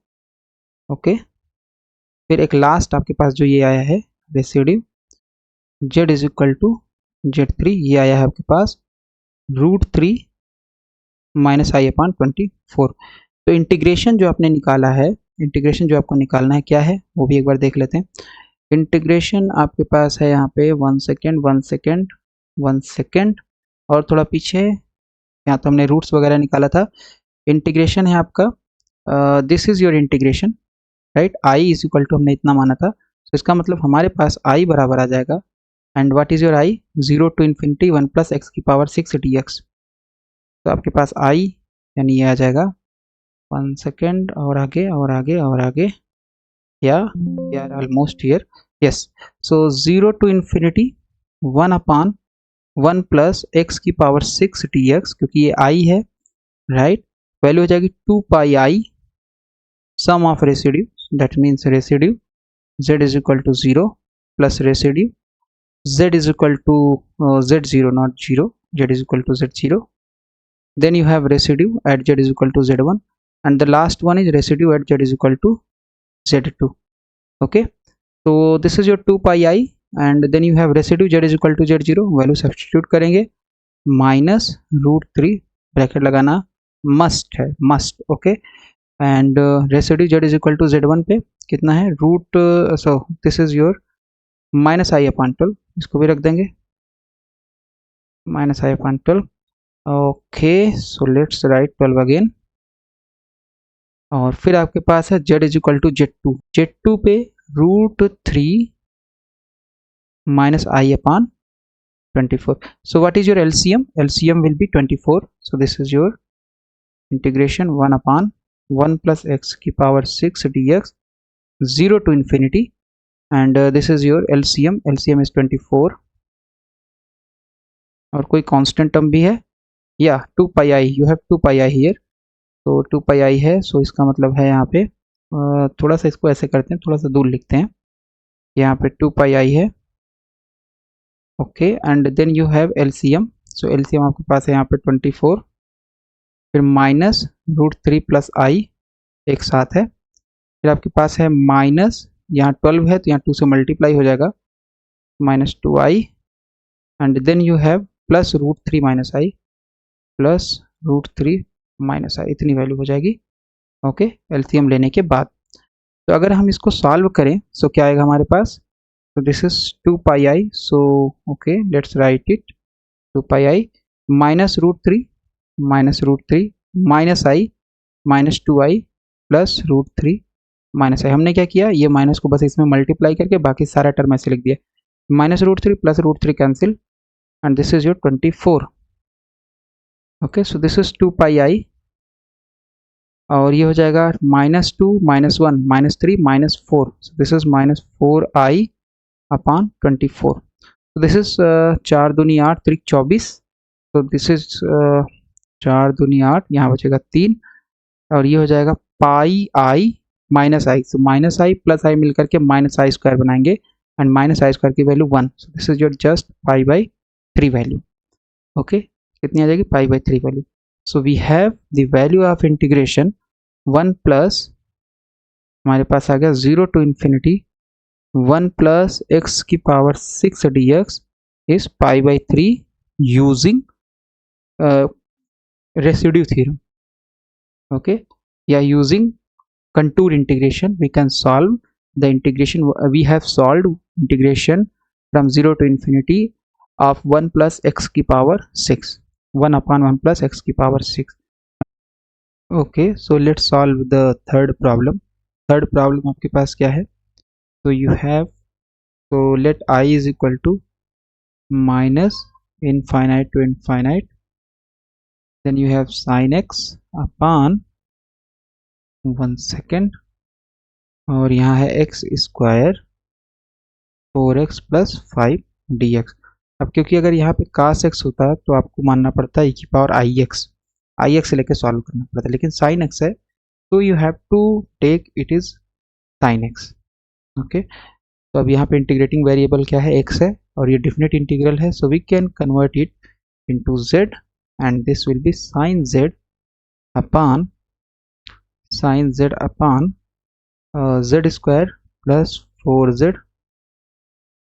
Speaker 1: Okay, फिर एक last आपके पास जो ये आया है residue z is equal to z3, ये आया है आपके पास √3 माइनस आई अपॉन 24। तो इंटीग्रेशन जो आपने निकाला है, इंटीग्रेशन जो आपको निकालना है क्या है वो भी एक बार देख लेते हैं। इंटीग्रेशन आपके पास है यहाँ पे 1 सेकेंड 1 सेकेंड 1 सेकेंड और थोड़ा पीछे, यहाँ तो हमने रूट्स वगैरह निकाला था। इंटीग्रेशन है आपका this is your integration, right. I is equal to हमने इतना माना था, तो इसका मतलब हमारे पास आई बराबर आ जाएगा, and what is your I, 0 to infinity 1 plus x की पावर 6 dx। तो आपके पास आई यानी ये आ जाएगा 1 सेकेंड और आगे और आगे और आगे, या almost here, yes. So 0 to infinity 1 upon 1 plus x की पावर 6 dx, क्योंकि ये आई है, राइट। वैल्यू हो जाएगी 2 pi i sum of residue, that means residue z is equal to 0 plus residue z is equal to z0 not 0, z is equal to z0. Then you have residue at z is equal to z1, and the last one is residue at z is equal to z2. Okay, so this is your 2 pi I, and then you have residue z is equal to z0, value substitute करेंगे, minus √3 bracket लगाना must है, must. Okay, and residue z is equal to z1 पे कितना है root, so this is your minus i upon 12, इसको भी रख देंगे minus i upon 12। Okay, so let's write 12 again, और फिर आपके पास है z is equal to z2, z2 पे √3 minus i upon 24। So what is your LCM, LCM will be 24, so this is your integration 1 upon 1 plus x की power 6 dx 0 to infinity, and this is your LCM, LCM is 24, और कोई constant term भी है, या 2 pi i, you have 2 pi i here, तो 2 pi i है, सो इसका मतलब है यहाँ पे थोड़ा सा इसको ऐसे करते हैं, थोड़ा सा दूर लिखते हैं, यहाँ पे 2 पाई आई है। Okay, and then you have LCM, so LCM आपके पास है यहाँ पे 24, फिर माइनस √3 प्लस आई एक साथ है, फिर आपके पास है माइनस, यहाँ 12 है तो यहाँ 2 से मल्टीप्लाई हो जाएगा, -2i, and then you have plus √3 minus i, plus √3 minus i, इतनी वैल्यू हो जाएगी। ओके, एलसीएम लेने के बाद तो अगर हम इसको सॉल्व करें सो क्या आएगा हमारे पास, तो this is 2 pi i, so okay let's write it, 2 pi i minus √3 minus i -2i plus √3 minus i. हमने क्या किया, ये माइनस को बस इसमें मल्टीप्लाई करके बाकी सारा टर्म ऐसे लिख दिया, -√3 plus √3 cancel, and this is your 24। Okay, so this is 2 pi i, और ये हो जाएगा -2 -1 -3 -4, सो this is -4i upon 24। so this is 4 दूनी 8 3 24, तो दिस इज 4 दूनी 8, यहाँ बचेगा 3, और ये हो जाएगा pi i minus i, so minus i plus i मिलकर के माइनस आई स्क्वायर बनाएंगे, एंड माइनस आई स्क्वायर की value 1, so this is your just π/3 value. Okay, कितनी आ जाएगी π/3 value. So we have the value of integration 1 plus, हमारे पास आ गया 0 टू इन्फिनिटी 1 प्लस एक्स की power 6 dx is π/3 using residue theorem. Okay, या using contour integration we can solve the integration, we have solved integration from 0 to infinity of 1 plus x की power 6, 1 upon 1 plus x की power 6। okay, so let's solve the third problem। third problem आपके पास क्या है, so you have, so let I is equal to minus infinite to infinite, then you have sin x upon 1 second, और यहाँ है x square 4x plus 5 dx। अब क्योंकि अगर यहाँ पे cos x होता तो आपको मानना पड़ता है e की पावर i x से लेकर सॉल्व करना पड़ता, लेकिन sin x है तो you have to take it is sin x। ओके, तो अब यहाँ पे इंटीग्रेटिंग वेरिएबल क्या है, x है, और ये डिफिनेट इंटीग्रल है, so we can convert it into z, and this will be sin z upon z square plus 4z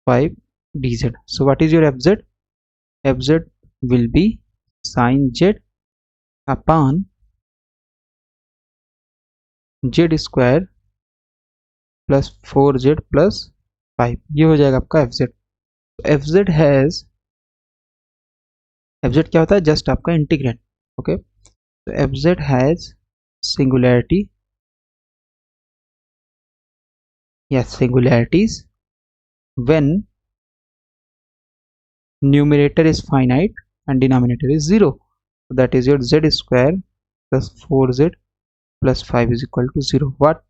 Speaker 1: 5dz. So what is your fz? Fz will be sin z upon z square plus 4z plus 5, ये हो जाएगा आपका fz। fz has, fz क्या होता है, just आपका integrant. Okay, तो fz has singularity या सिंगुलैरिटीज when numerator is finite and denominator is 0, so that is your z square plus 4z plus 5 is equal to 0। what,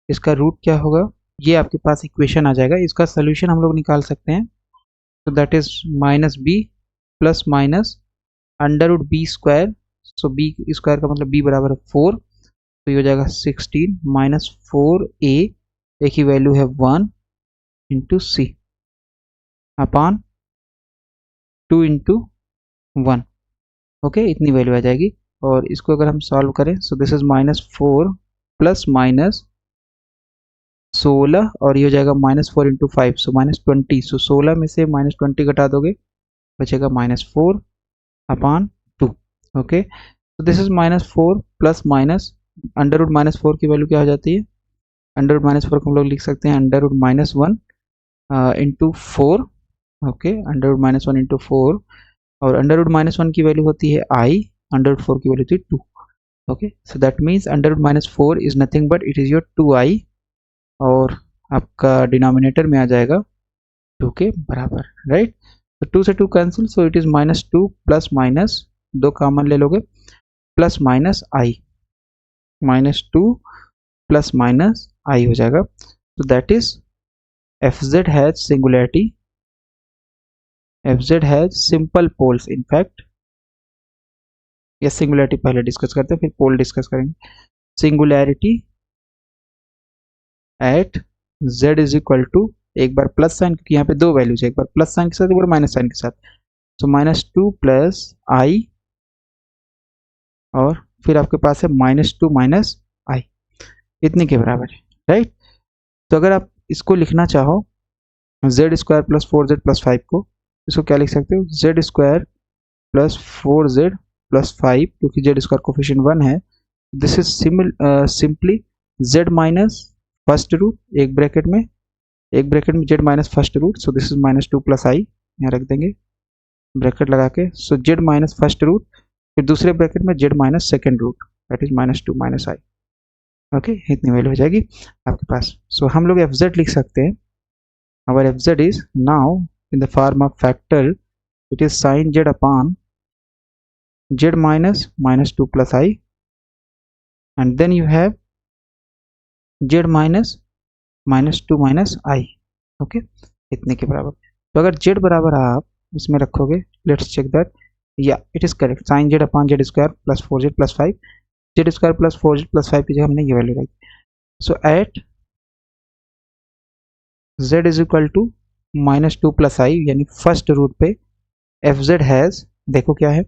Speaker 1: इसका रूट क्या होगा, ये आपके पास इक्वेशन आ जाएगा, इसका सोल्यूशन हम लोग निकाल सकते हैं। तो that is minus b plus minus under root b square, so b square का मतलब बी बराबर है 4, तो ये हो जाएगा 16 माइनस 4a, ए की वैल्यू है 1 into c upon 2 into 1। Okay, इतनी वैल्यू आ जाएगी, और इसको अगर हम सॉल्व करें, so this is minus 4 plus minus 16, और ये हो जाएगा minus 4 into 5, so minus 20, so 16 में से माइनस 20 घटा दोगे बचेगा माइनस 4 अपॉन 2। ओके, तो this is minus 4 plus minus under root minus 4 की वैल्यू क्या हो जाती है, अंडर रूट माइनस 4 को हम लोग लिख सकते हैं under root minus 1 into 4। Okay, under root minus 1 into 4, और अंडर रूट माइनस 1 की वैल्यू होती है i, अंडर रूट 4 की वैल्यू होती है 2। Okay, so that means under root minus 4 is nothing but it is your 2i, और आपका denominator में आ जाएगा 2 के बराबर, राइट। तो 2 से 2 cancel, so it is minus 2 plus minus 2 common ले लोगे, plus minus i, minus 2 plus minus i हो जाएगा। तो that is fz has singularity, fz has simple poles in fact, या सिंगुलैरिटी पहले डिस्कस करते हैं फिर पोल डिस्कस करेंगे। Singularity at z is equal to, एक बार प्लस साइन, क्योंकि यहाँ पे दो वैल्यूज है, एक बार प्लस साइन के साथ एक बार माइनस साइन के साथ, सो माइनस 2 प्लस आई, और फिर आपके पास है माइनस 2 माइनस आई, इतने के बराबर है, राइट। तो अगर आप इसको लिखना चाहो z square plus 4z plus 5 को, इसको क्या लिख सकते हो, z square plus 4z plus 5, क्योंकि z स्क्वायर कोफिशिएंट 1 है, this is simply z minus first root, एक ब्रैकेट में z minus first root, so this is minus 2 plus i, यहाँ रख देंगे ब्रैकेट लगा के, so z minus first root, फिर दूसरे ब्रैकेट में z minus second root, that is minus 2 minus i. Okay, इतनी वैल्यू हो जाएगी आपके पास। सो हम लोग fz लिख सकते हैं, our fz is now in the form of factor, it is sin z upon z minus 2 plus I, and then you have z minus 2 minus I। Okay, इतने के बराबर। तो अगर z बराबर आप इसमें रखोगे, लेट्स चेक दैट, या it is correct, sin z upon z square plus 4z plus 5, z square plus 4z plus 5 की जगह हमने ये वैल्यू रखी। So at z is equal to minus 2 plus i, यानी फर्स्ट रूट पे fz has, देखो क्या है,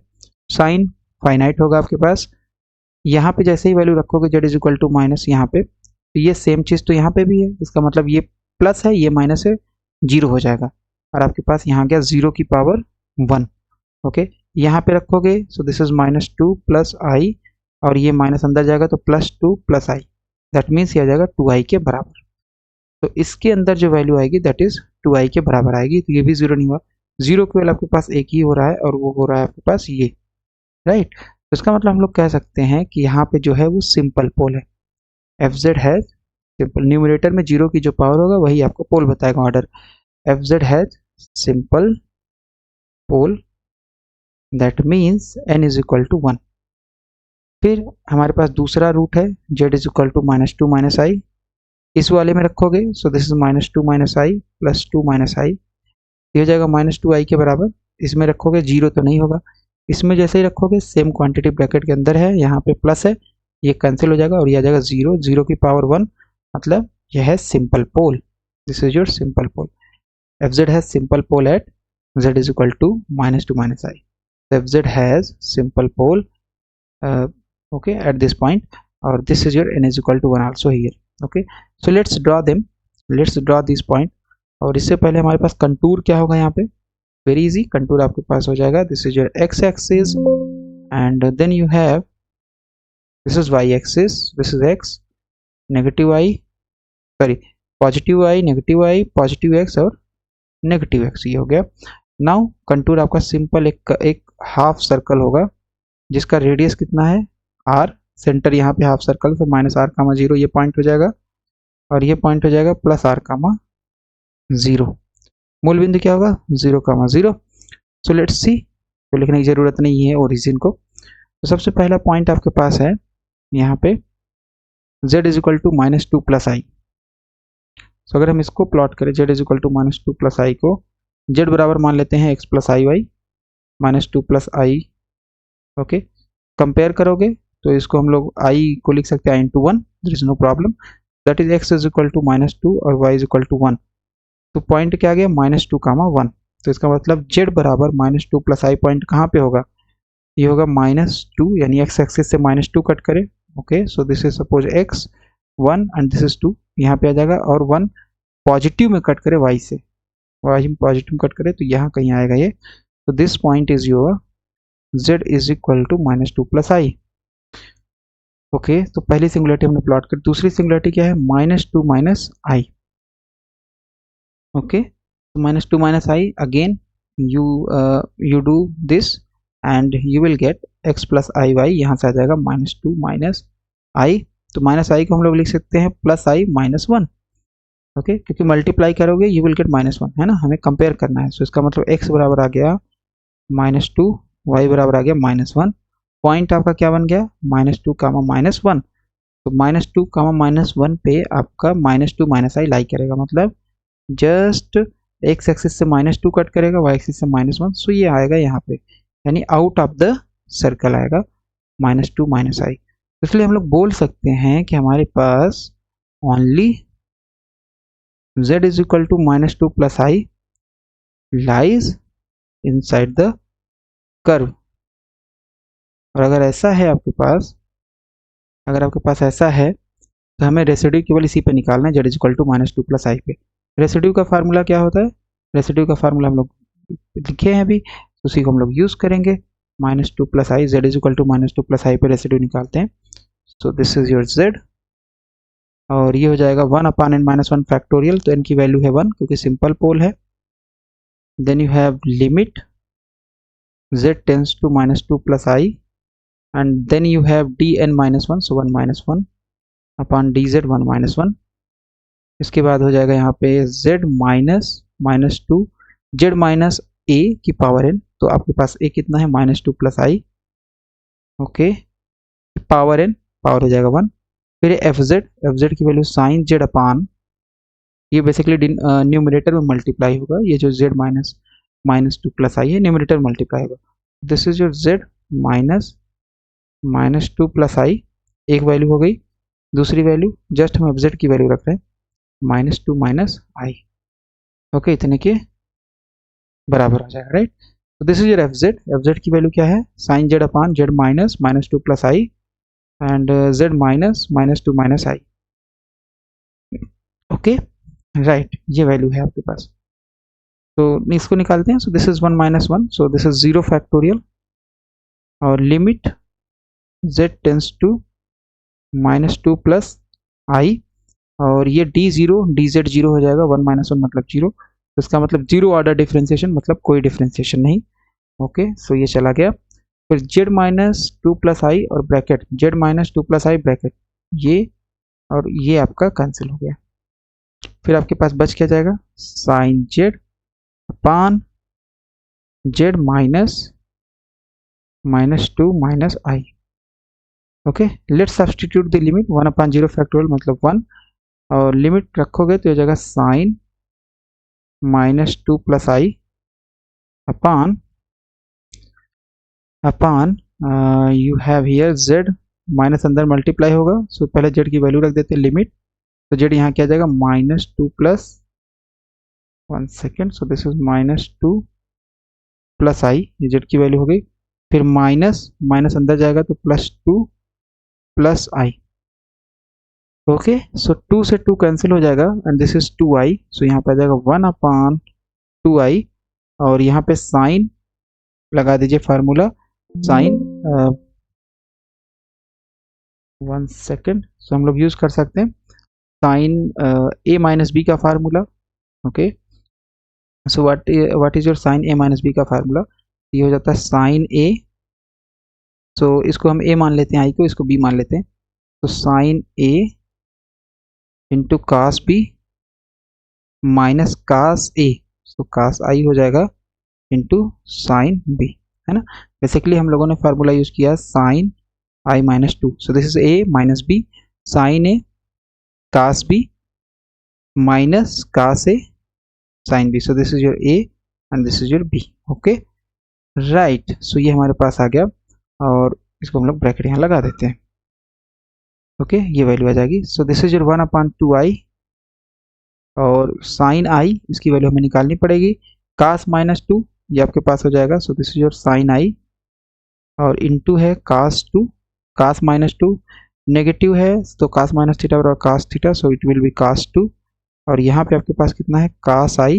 Speaker 1: साइन फाइनाइट होगा आपके पास, यहाँ पे जैसे ही वैल्यू रखोगे z is equal to minus, यहाँ पे तो ये सेम चीज़ तो यहाँ पे भी है, इसका मतलब ये प्लस है ये माइनस है, जीरो हो जाएगा, और आपके पास यहाँ गया 0 की पावर 1। ओके, यहाँ पे रखोगे, so this is minus 2 plus i, और ये माइनस अंदर जाएगा तो plus 2 plus I, that means ये आ जाएगा 2i के बराबर। तो इसके अंदर जो वैल्यू आएगी दैट इज 2i के बराबर आएगी, तो ये भी जीरो नहीं हुआ, जीरो केवल आपके पास एक ही हो रहा है, और वो हो रहा है आपके पास ये, राइट। तो इसका मतलब हम लोग कह सकते हैं कि यहाँ पे जो है वो सिंपल पोल है, fz हैज सिंपल, न्यूमरेटर में जीरो की जो पावर होगा वही आपको पोल बताएगा order, fz has simple pole, that means n is equal to 1। फिर हमारे पास दूसरा रूट है z is equal to -2 - i, इस वाले में रखोगे, so this is -2 - i plus 2 - i, ये हो जाएगा -2i के बराबर। इसमें रखोगे, जीरो तो नहीं होगा, इसमें जैसे ही रखोगे सेम क्वांटिटी ब्रैकेट के अंदर है, यहाँ पे प्लस है, ये कैंसिल हो जाएगा और ये आ जाएगा 0, 0 की पावर 1, मतलब यह है simple pole. This is your simple pole. fz has simple pole at z is equal to -2 - i. fz has simple pole okay at this point, or this is your n is equal to 1 also here. Okay, so let's draw them, let's draw this point. और इससे पहले हमारे पास contour क्या होगा यहाँ पे, very easy, contour आपके पास हो जाएगा, this is your x axis and then you have this is y axis, this is x, negative i, sorry positive i, negative i, positive x और नेगेटिव x, ये हो गया। नाउ कंटूर आपका simple एक हाफ सर्कल होगा जिसका radius कितना है r, सेंटर यहाँ पे हाफ सर्कल, तो -r, 0 ये पॉइंट हो जाएगा और ये पॉइंट हो जाएगा +r, 0। मूल बिंदु क्या होगा 0, 0। सो लेट्स सी, तो लिखने की जरूरत नहीं है ओरिजिन को। तो सबसे पहला पॉइंट आपके पास है यहाँ पे z is equal to -2 + i। So अगर हम इसको प्लॉट करें, z is equal to -2 + i को z बराबर मान लेते हैं x + iy, -2 + i। Okay, compare करोगे तो इसको हम लोग i को लिख सकते हैं i × 1, there is no problem, that is x is equal to -2 और y इज इक्वल टू 1। तो पॉइंट क्या आ गया -2, 1। तो इसका मतलब z बराबर -2 + i पॉइंट कहाँ पे होगा, ये होगा -2, यानी x एक्सिस से -2 कट करे। Okay, so this is suppose x 1 and this is 2, यहाँ पे आ जाएगा, और 1 पॉजिटिव में कट करे y से, y में पॉजिटिव में कट करे तो यहाँ कहीं आएगा ये। तो this point is your z is equal to -2 + i। Okay, तो पहली सिंगुलरिटी हमने प्लॉट कर, दूसरी सिंगुलरिटी क्या है -2 - i। Okay, so -2 - i, again you do this and you will get x + iy, यहाँ से आ जाएगा -2 - i। तो -i को हम लोग लिख सकते हैं +i - 1। ओके, क्योंकि मल्टीप्लाई करोगे you will get -1, है ना, हमें कंपेयर करना है। सो इसका मतलब x बराबर आ गया -2, y बराबर आ गया -1, पॉइंट आपका क्या बन गया -2, -1। तो -2, -1 पे आपका -2 - i लाई करेगा, मतलब जस्ट x एक्सिस से -2 कट करेगा, y एक्सिस से -1, सो ये आएगा यहाँ पे, यानी आउट ऑफ द सर्कल आएगा -2 - i। इसलिए हम लोग बोल सकते हैं कि हमारे पास only z is equal to -2 + i lies inside the curve. और अगर ऐसा है आपके पास, अगर आपके पास ऐसा है तो हमें रेसिड्यू केवल इसी पे निकालना है, z is equal to -2 + i पे। रेसिड्यू का फार्मूला क्या होता है, रेसिड्यू का फार्मूला हम लोग लिखे हैं अभी, उसी को हम लोग यूज करेंगे, -2 + i, z is equal to -2 + i पे रेसिड्यू निकालते हैं। So this is your z, और ये हो जाएगा 1/n - 1 फैक्टोरियल, तो n की वैल्यू है 1 क्योंकि सिंपल पोल है। Then you have limit z tends to -2 + i and then you have dn - 1, so 1 - 1 upon dz 1 - 1। इसके बाद हो जाएगा यहाँ पे z -2 z - a की पावर n, तो आपके पास a कितना है -2 + i, okay, power n, power हो जाएगा 1। फिर fz की वैल्यू साइन z अपान, ये बेसिकली न्यूमरेटर में मल्टीप्लाई होगा, ये जो z -2 + i है न्यूमरेटर मल्टीप्लाई होगा। This is your z -2 + i, एक वैल्यू हो गई, दूसरी वैल्यू जस्ट हम fz की वैल्यू रख रहे हैं -2 - i। ओके, इतने के बराबर हो जाएगा, राइट। तो दिस इज योर fz की वैल्यू क्या है sine z upon z -2 + i and z -2 - i। Okay, right, ये वैल्यू है आपके पास, तो इसको निकालते हैं। So this is 1 - 1, so this is 0 factorial, और limit z tends to -2 + i, और ये dz 0 हो जाएगा, 1 - 1 मतलब 0, तो इसका मतलब 0 ऑर्डर डिफरेंशिएशन, मतलब कोई डिफरेंशिएशन नहीं। ओके, सो ये चला गया। फिर z -2 + i और ब्रैकेट z -2 + i ब्रैकेट, ये और ये आपका कैंसिल हो गया। फिर आपके पास बच क्या जाएगा sine z upon z -2 - i। Okay, let's substitute the limit 1/0 factorial मतलब 1, और लिमिट रखोगे तो हो जाएगा sine -2 plus i upon you have here z, minus अंदर मल्टीप्लाई होगा, सो पहले जेड की वैल्यू रख देते हैं लिमिट, तो जेड यहाँ क्या जाएगा -2 plus 1 second, so this is -2 plus i, ये जेड की वैल्यू हो गई, फिर माइनस माइनस अंदर जाएगा तो +2 प्लस आई। ओके, सो 2 से 2 कैंसिल हो जाएगा एंड दिस इज 2i, सो यहाँ पे आ जाएगा 1/2i, और यहाँ पे साइन लगा दीजिए फार्मूला, साइन 1 सेकेंड, सो हम लोग यूज कर सकते हैं साइन a माइनस बी का formula. Okay, so what is your sine a minus b का फार्मूला, ये हो जाता है साइन a, सो इसको हम a मान लेते हैं, i को, इसको b मान लेते हैं, तो sine a into cos b minus cos a, so cos i हो जाएगा इंटू साइन b, है ना। बेसिकली हम लोगों ने फार्मूला यूज किया sine i-2, so this is a minus b, sine a cos b minus cos a sine b, so this is your a and this is your b। Okay, right, so ये हमारे पास आ गया, और इसको हम लोग ब्रैकेट यहाँ लगा देते हैं। ओके, ये वैल्यू आ जाएगी, so this is your 1/2i, और साइन i इसकी वैल्यू हमें निकालनी पड़ेगी, कास -2 ये आपके पास हो जाएगा, so this is your sine i, और इनटू है कास 2, कास -2 नेगेटिव है तो कास माइनस थीटा बराबर cos theta, so it will be cos 2, और यहाँ पे आपके पास कितना है कास i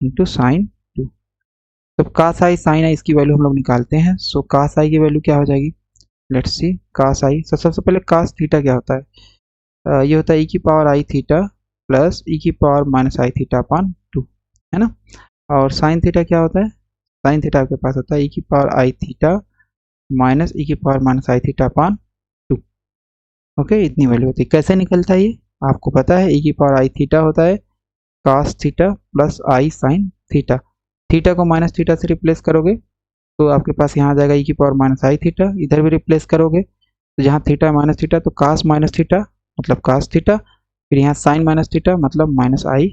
Speaker 1: इंटू साइन 2, तो कास i साइन i इसकी वैल्यू हम लोग निकालते हैं, सो कास i की वैल्यू क्या हो जाएगी, लेट्स सी कास i, सबसे पहले कास थीटा क्या होता है, ये होता है e की power i theta plus e की power minus i theta upon 2, है ना। और साइन थीटा क्या होता है, साइन थीटा आपके पास होता है e की power i theta minus e की power minus i theta upon 2। Okay, इतनी वैल्यू होती है। कैसे निकलता है ये आपको पता है, e की पावर i थीटा होता है cos theta plus i sine theta, theta को माइनस थीटा से रिप्लेस करोगे तो आपके पास यहाँ आ जाएगा e की पावर माइनस i थीटा, इधर भी रिप्लेस करोगे तो जहाँ थीटा माइनस थीटा तो कास माइनस थीटा मतलब कास थीटा, फिर यहाँ साइन माइनस थीटा मतलब माइनस i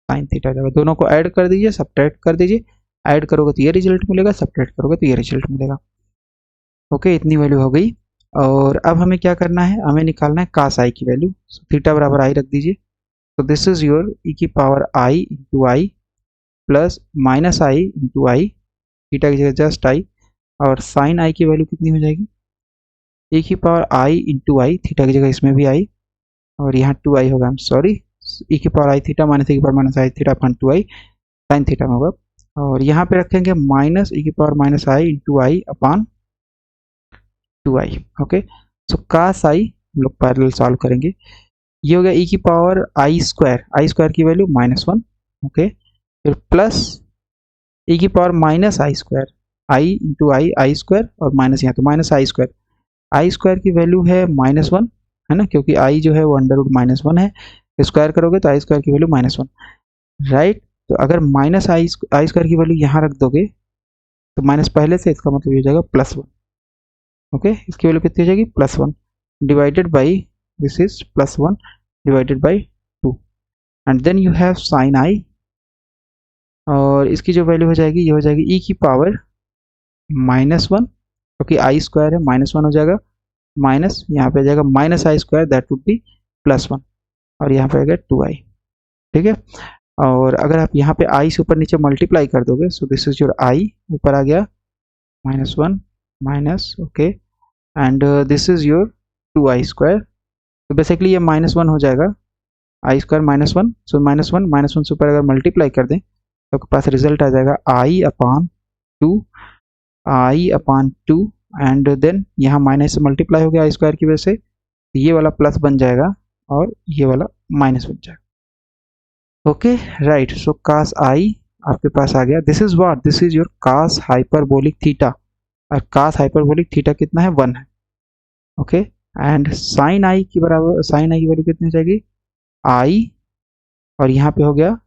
Speaker 1: साइन थीटा जाएगा, दोनों को ऐड कर दीजिए, सब्ट्रैक्ट कर दीजिए, ऐड करोगे तो ये रिजल्ट मिलेगा, सब्ट्रैक्ट करोगे तो ये रिजल्ट मिलेगा। ओके, इतनी वैल्यू हो गई, और अब हमें क्या करना है, हमें निकालना है कास i की वैल्यू, थीटा बराबर i रख दीजिए, तो दिस इज योर e की power i into I plus minus i into I, theta की जगह जस्ट i, और साइन i की वैल्यू कितनी हो जाएगी, e की power i into I, theta की जगह इसमें भी i, और यहाँ 2i होगा, सॉरी, e की power i theta minus e की power minus i theta upon 2i sine theta में होगा, और यहाँ पे रखेंगे माइनस e की power minus i into i upon 2i। Okay, so cos i हम लोग पैरेलल सॉल्व करेंगे, ये हो गया e की पावर i स्क्वायर की वैल्यू -1, ओके, फिर प्लस e की power minus i square, i into I square, और माइनस यहाँ तो माइनस आई स्क्वायर की वैल्यू है -1, है ना, क्योंकि i जो है वो √-1 है, स्क्वायर करोगे तो आई स्क्वायर की वैल्यू -1, राइट। तो अगर माइनस आई स्क्वायर की वैल्यू यहाँ रख दोगे तो माइनस पहले से, इसका मतलब ये हो जाएगा +1। ओके, इसकी वैल्यू कितनी हो जाएगी +1 divided by, this is +1 divided by 2, and then you have sine i, और इसकी जो वैल्यू हो जाएगी ये हो जाएगी e की पावर -1, क्योंकि आई स्क्वायर है -1 हो जाएगा, माइनस यहाँ पे आ जाएगा minus I square that would be +1, और यहाँ पे आएगा 2i, ठीक है। और अगर आप यहाँ पे i से ऊपर नीचे मल्टीप्लाई कर दोगे, so this is your i, ऊपर आ गया -1 minus, okay, and this is your 2i square, तो बेसिकली ये -1 हो जाएगा, आई स्क्वायर -1, सो -1 से ऊपर अगर मल्टीप्लाई कर दें तो आपके पास रिजल्ट आ जाएगा i अपॉन 2, एंड देन यहाँ माइनस से मल्टीप्लाई हो गया आई स्क्वायर की वजह से, ये वाला प्लस बन जाएगा और ये वाला माइनस बन जाएगा। Okay, right, so cos i आपके पास आ गया, this is what, this is your cos hyperbolic theta, और कास हाइपरबोलिक थीटा कितना है 1 है। ओके, एंड साइन i की बराबर, साइन i की वैल्यू कितनी हो जाएगी i, और यहाँ पे हो गया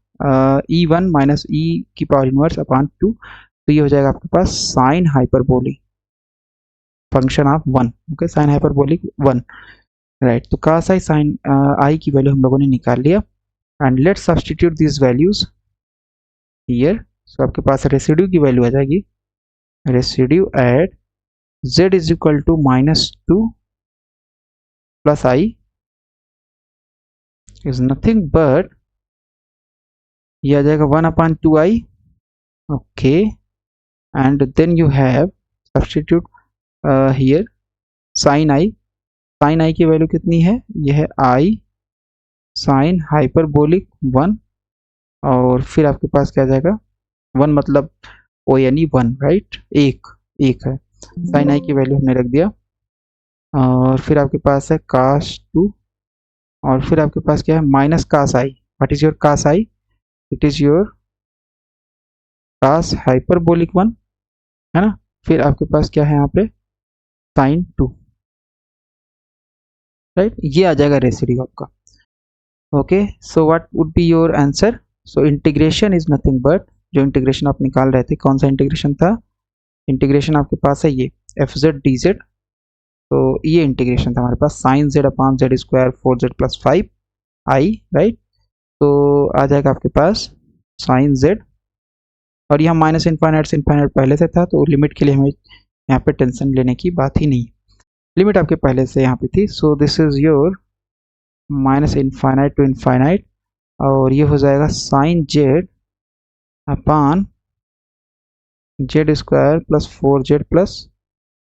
Speaker 1: e1 माइनस e की पावर इनवर्स अपॉन 2, तो ये हो जाएगा आपके पास sine hyperbolic, function of 1, okay, sine hyperbolic 1, right. तो cos i साइन आई की वैल्यू हम लोगों ने निकाल लिया and let's substitute this values here. So आपके पास रेसिड्यू की वैल्यू आ जाएगी, residue at z is equal to -2 plus i is nothing but, ये आ जाएगा 1/2i, okay, and then you have substitute here sine i की वैल्यू कितनी है, ये है i साइन हाइपरबोलिक 1, और फिर आपके पास क्या आ जाएगा, 1 मतलब ओ यानी 1, राइट, एक है, साइन i की वैल्यू हमने रख दिया, और फिर आपके पास है cos 2, और फिर आपके पास क्या है minus cos i, what is your cos i, it is your cos hyperbolic 1, है ना, फिर आपके पास क्या है यहाँ पे sin 2, राइट, ये आ जाएगा रेसिड्यू आपका, okay. So what would be your answer, so integration is nothing but, जो इंटीग्रेशन आप निकाल रहे थे कौन सा इंटीग्रेशन था, इंटीग्रेशन आपके पास है ये fz dz, तो ये इंटीग्रेशन था हमारे पास sine z upon z square 4z plus 5i, right, तो आ जाएगा आपके पास साइन z, और यहाँ माइनस इनफाइनाइट से इनफाइनाइट पहले से था, तो लिमिट के लिए हमें यहाँ पे टेंशन लेने की बात ही नहीं, लिमिट आपके पहले से यहाँ पे थी। So this is your minus infinite to infinite, और ये हो जाएगा sine z upon z square plus 4z plus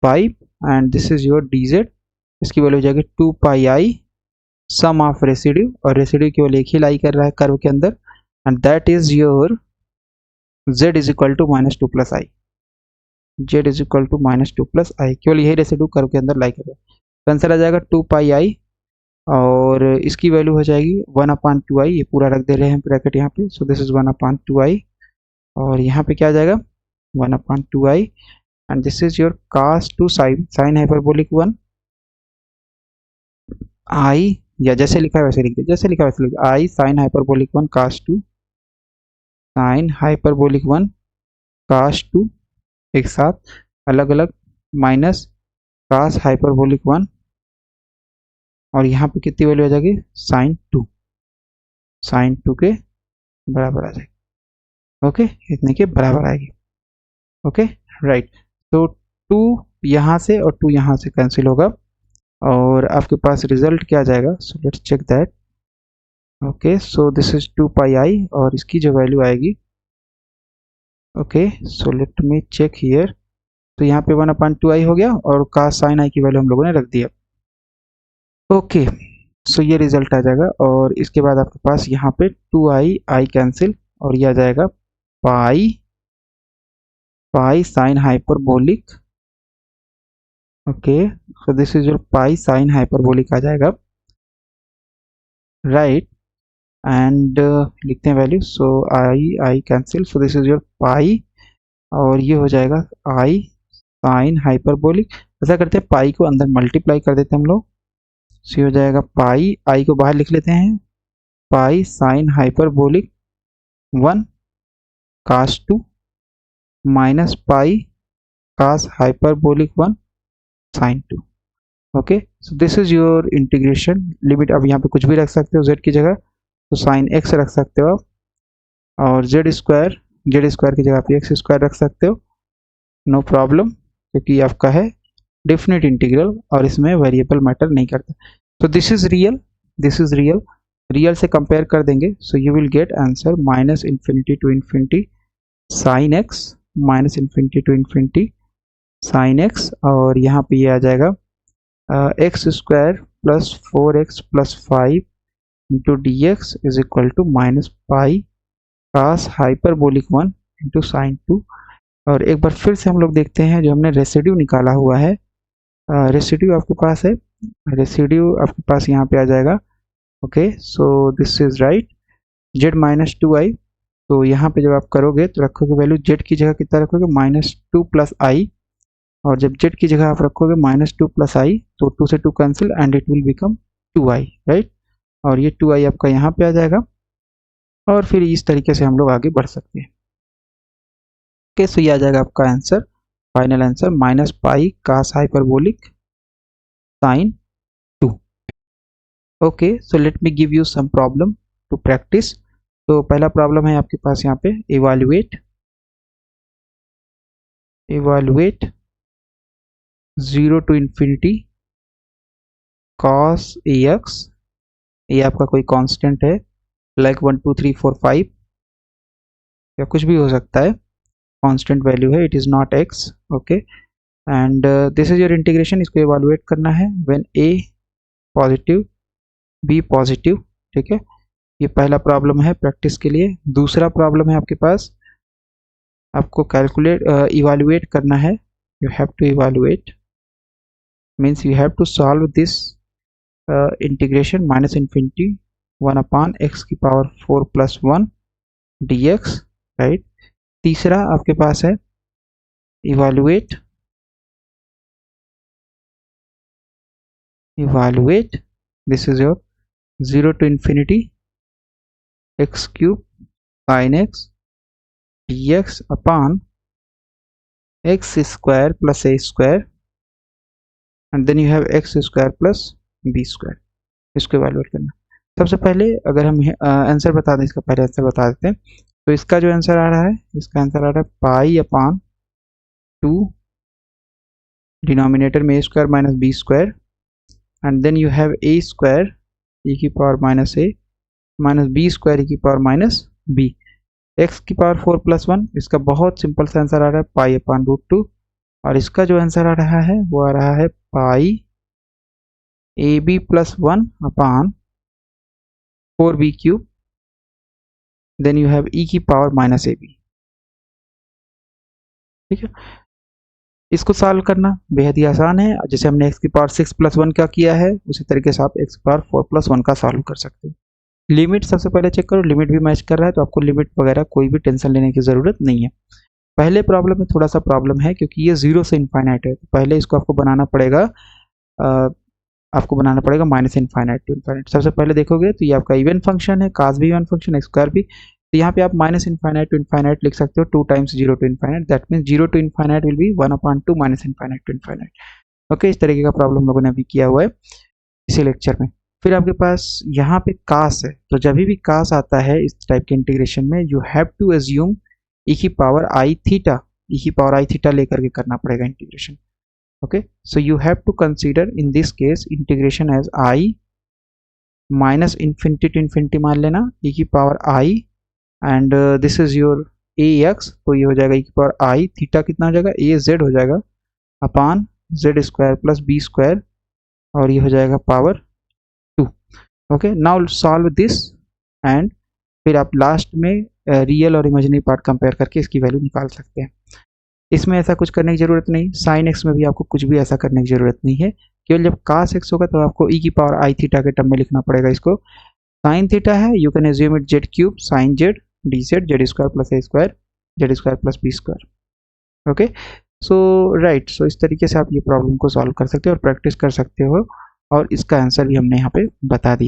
Speaker 1: 5, and this is your dz, इसकी वैल्यू हो जाएगी 2πi सम ऑफ रेसिड्यू, और रेसिड्यू केवल एक ही लाई कर रहा है कर्व के अंदर, and that is your z is equal to -2 plus i, z is equal to -2 plus i, केवल यही रेसिड्यू कर्व के अंदर लाई कर रहा है, तो आंसर आ जाएगा 2πi, और इसकी वैल्यू हो जाएगी 1/2i, ये पूरा रख दे रहे हैं ब्रैकेट यहाँ पे, सो दिस इज 1/2i, और यहाँ पे क्या आ जाएगा 1/2i, and this is your cos 2 sign hyperbolic 1 i, या जैसे लिखा है वैसे लिख दे, जैसे लिखा है वैसे लिख दे, i sign hyperbolic 1 cos 2 sign hyperbolic 1 cos 2, एक साथ अलग अलग, माइनस cos हाइपरबोलिक 1, और यहाँ पे कितनी वैल्यू आ जाएगी साइन 2 के बराबर आ जाएगी, ओके, इतने के बराबर आएगी, ओके, राइट। तो 2 यहाँ से और 2 यहाँ से कैंसिल होगा, और आपके पास रिजल्ट क्या आ जाएगा, so let's check that, okay, so this is 2πi, और इसकी जो वैल्यू आएगी, okay, so let me check here, तो यहाँ पे 1/2i हो गया, और cos sin i की वैल्यू हम लोगों ने रख दिया, ओके, सो ये रिजल्ट आ जाएगा, और इसके बाद आपके पास यहाँ पे 2i कैंसिल, और ये आ जाएगा pi sine hyperbolic, okay, so this is your pi sine hyperbolic आ जाएगा, राइट, एंड लिखते हैं value, so i cancel, so this is your pi, और ये हो जाएगा आई साइन हाइपरबोलिक, ऐसा करते हैं पाई को अंदर मल्टीप्लाई कर देते हैं हम लोग, सो हो जाएगा पाई, आई को बाहर लिख लेते हैं, पाई sine hyperbolic 1 cos 2 minus pi cos hyperbolic 1 sin 2, okay, so this is your integration limit. अब यहाँ पे कुछ भी रख सकते हो z की जगह, तो साइन x रख सकते हो आप, और z स्क्वायर की जगह पे x स्क्वायर रख सकते हो, नो प्रॉब्लम, क्योंकि आपका है डेफिनेट इंटीग्रल, और इसमें वेरिएबल मैटर नहीं करता, तो दिस इज रियल से कंपेयर कर देंगे, so you will get answer -∞ to ∞ sine x, -∞ to ∞ sine x, और यहाँ पे ये आ जाएगा x square plus 4x plus 5 into dx is equal to -pi cos hyperbolic 1 into sine 2, और एक बार फिर से हम लोग देखते हैं जो हमने रेसिड्यू निकाला हुआ है, रेसिड्यू आपके पास है, रेसिड्यू आपके पास यहाँ पे आ जाएगा, okay, so this is right, z -2i, तो यहाँ पे जब आप करोगे तो रखोगे वैल्यू z की जगह कितना रखोगे -2 प्लस i, और जब z की जगह आप रखोगे -2 प्लस i, तो 2 से 2 cancel and it will become 2i, right, और ये 2i आपका यहाँ पे आ जाएगा, और फिर इस तरीके से हम लोग आगे बढ़ सकते हैं, ओके, सो ये आ जाएगा आपका answer final answer minus pi cos hyperbolic sine 2। Okay, so let me give you some problem to practice. तो पहला प्रॉब्लम है आपके पास यहाँ पे, evaluate 0 to infinity cos ax, ये आपका कोई कांस्टेंट है, लाइक 1 2 3 4 5 या कुछ भी हो सकता है, कांस्टेंट वैल्यू है, it is not x। Okay, and this is your integration. इसको इवैल्यूएट करना है when a positive b positive. ठीक है, ये पहला प्रॉब्लम है प्रैक्टिस के लिए। दूसरा प्रॉब्लम है आपके पास, आपको कैलकुलेट इवैल्यूएट करना है, you have to evaluate means you have to solve this integration minus infinity 1 upon x की पावर 4 plus 1 dx, राइट। तीसरा आपके पास है evaluate this is your 0 to infinity x cube sin x dx upon x square plus a square and then you have x square plus b square। इसको evaluate करना। सबसे पहले अगर हम आंसर बता दें, इसका पहले आंसर बता देते हैं। तो इसका जो आंसर आ रहा है, इसका आंसर आ रहा है पाई अपॉन 2 डिनोमिनेटर में a square minus b square and then you have a square e की power minus a minus b square e की पावर माइनस b, x की पावर 4 प्लस 1। इसका बहुत सिंपल सा आंसर आ रहा है पाई अपॉन रूट 2, और इसका जो आंसर आ रहा है वो आ रहा है pi a b plus 1 upon 4b cube, then you have e की पावर माइनस ए बी। ठीक है, इसको सॉल्व करना बेहद ही आसान है। जैसे हमने x की पावर 6 प्लस 1 का किया है, उसी तरीके से आप x की पावर 4 प्लस 1 का सॉल्व कर सकते हैं। लिमिट सबसे पहले चेक करो, लिमिट भी मैच कर रहा है, तो आपको लिमिट वगैरह कोई भी टेंशन लेने की ज़रूरत नहीं है। पहले प्रॉब्लम में थोड़ा सा प्रॉब्लम है क्योंकि ये 0 से इनफाइनाइट है, तो पहले इसको आपको बनाना पड़ेगा माइनस इनफाइनाइट टू इनफाइनाइट। सबसे पहले देखोगे तो ये आपका इवन फंक्शन है, कास भी इवन फंक्शन, एक्स स्क्वायर भी, तो यहाँ पे आप माइनस इनफाइनाइट टू इनफाइनाइट लिख सकते हो 2 times 0 to infinite, that means 0 to infinite will be 1 upon 2 minus infinite to infinite. Okay, इस तरीके का प्रॉब्लम लोगों ने अभी किया हुआ है इसी लेक्चर में। फिर आपके पास यहाँ पे कास है, तो जब भी कास आता है इस टाइप के इंटीग्रेशन में, यू हैव टू एज्यूम ई की पावर आई थीटा, ई की पावर आई थीटा लेकर के करना पड़ेगा integration. okay, so you have to consider in this case integration as I minus infinity to infinity मान लेना e की power I and this is your ax, तो ये हो जाएगा e की पावर I, थीटा कितना हो जाएगा a z हो जाएगा upon z square plus b square, और ये हो जाएगा power 2। Okay, now solve this and फिर आप लास्ट में रियल और इमेजिनरी पार्ट कंपेयर करके इसकी वैल्यू निकाल सकते हैं। इसमें ऐसा कुछ करने की ज़रूरत नहीं, साइन एक्स में भी आपको कुछ भी ऐसा करने की ज़रूरत नहीं है, केवल जब कास एक्स होगा तो आपको ई की पावर आई थीटा के टर्म में लिखना पड़ेगा। इसको साइन थीटा है, you can assume it z cube sine z d z, z square plus a square, z square plus b square. Okay, so right, so इस तरीके से आप ये प्रॉब्लम को सॉल्व कर सकते हो और प्रैक्टिस कर सकते हो, और इसका आंसर भी हमने यहाँ पे बता दिया है।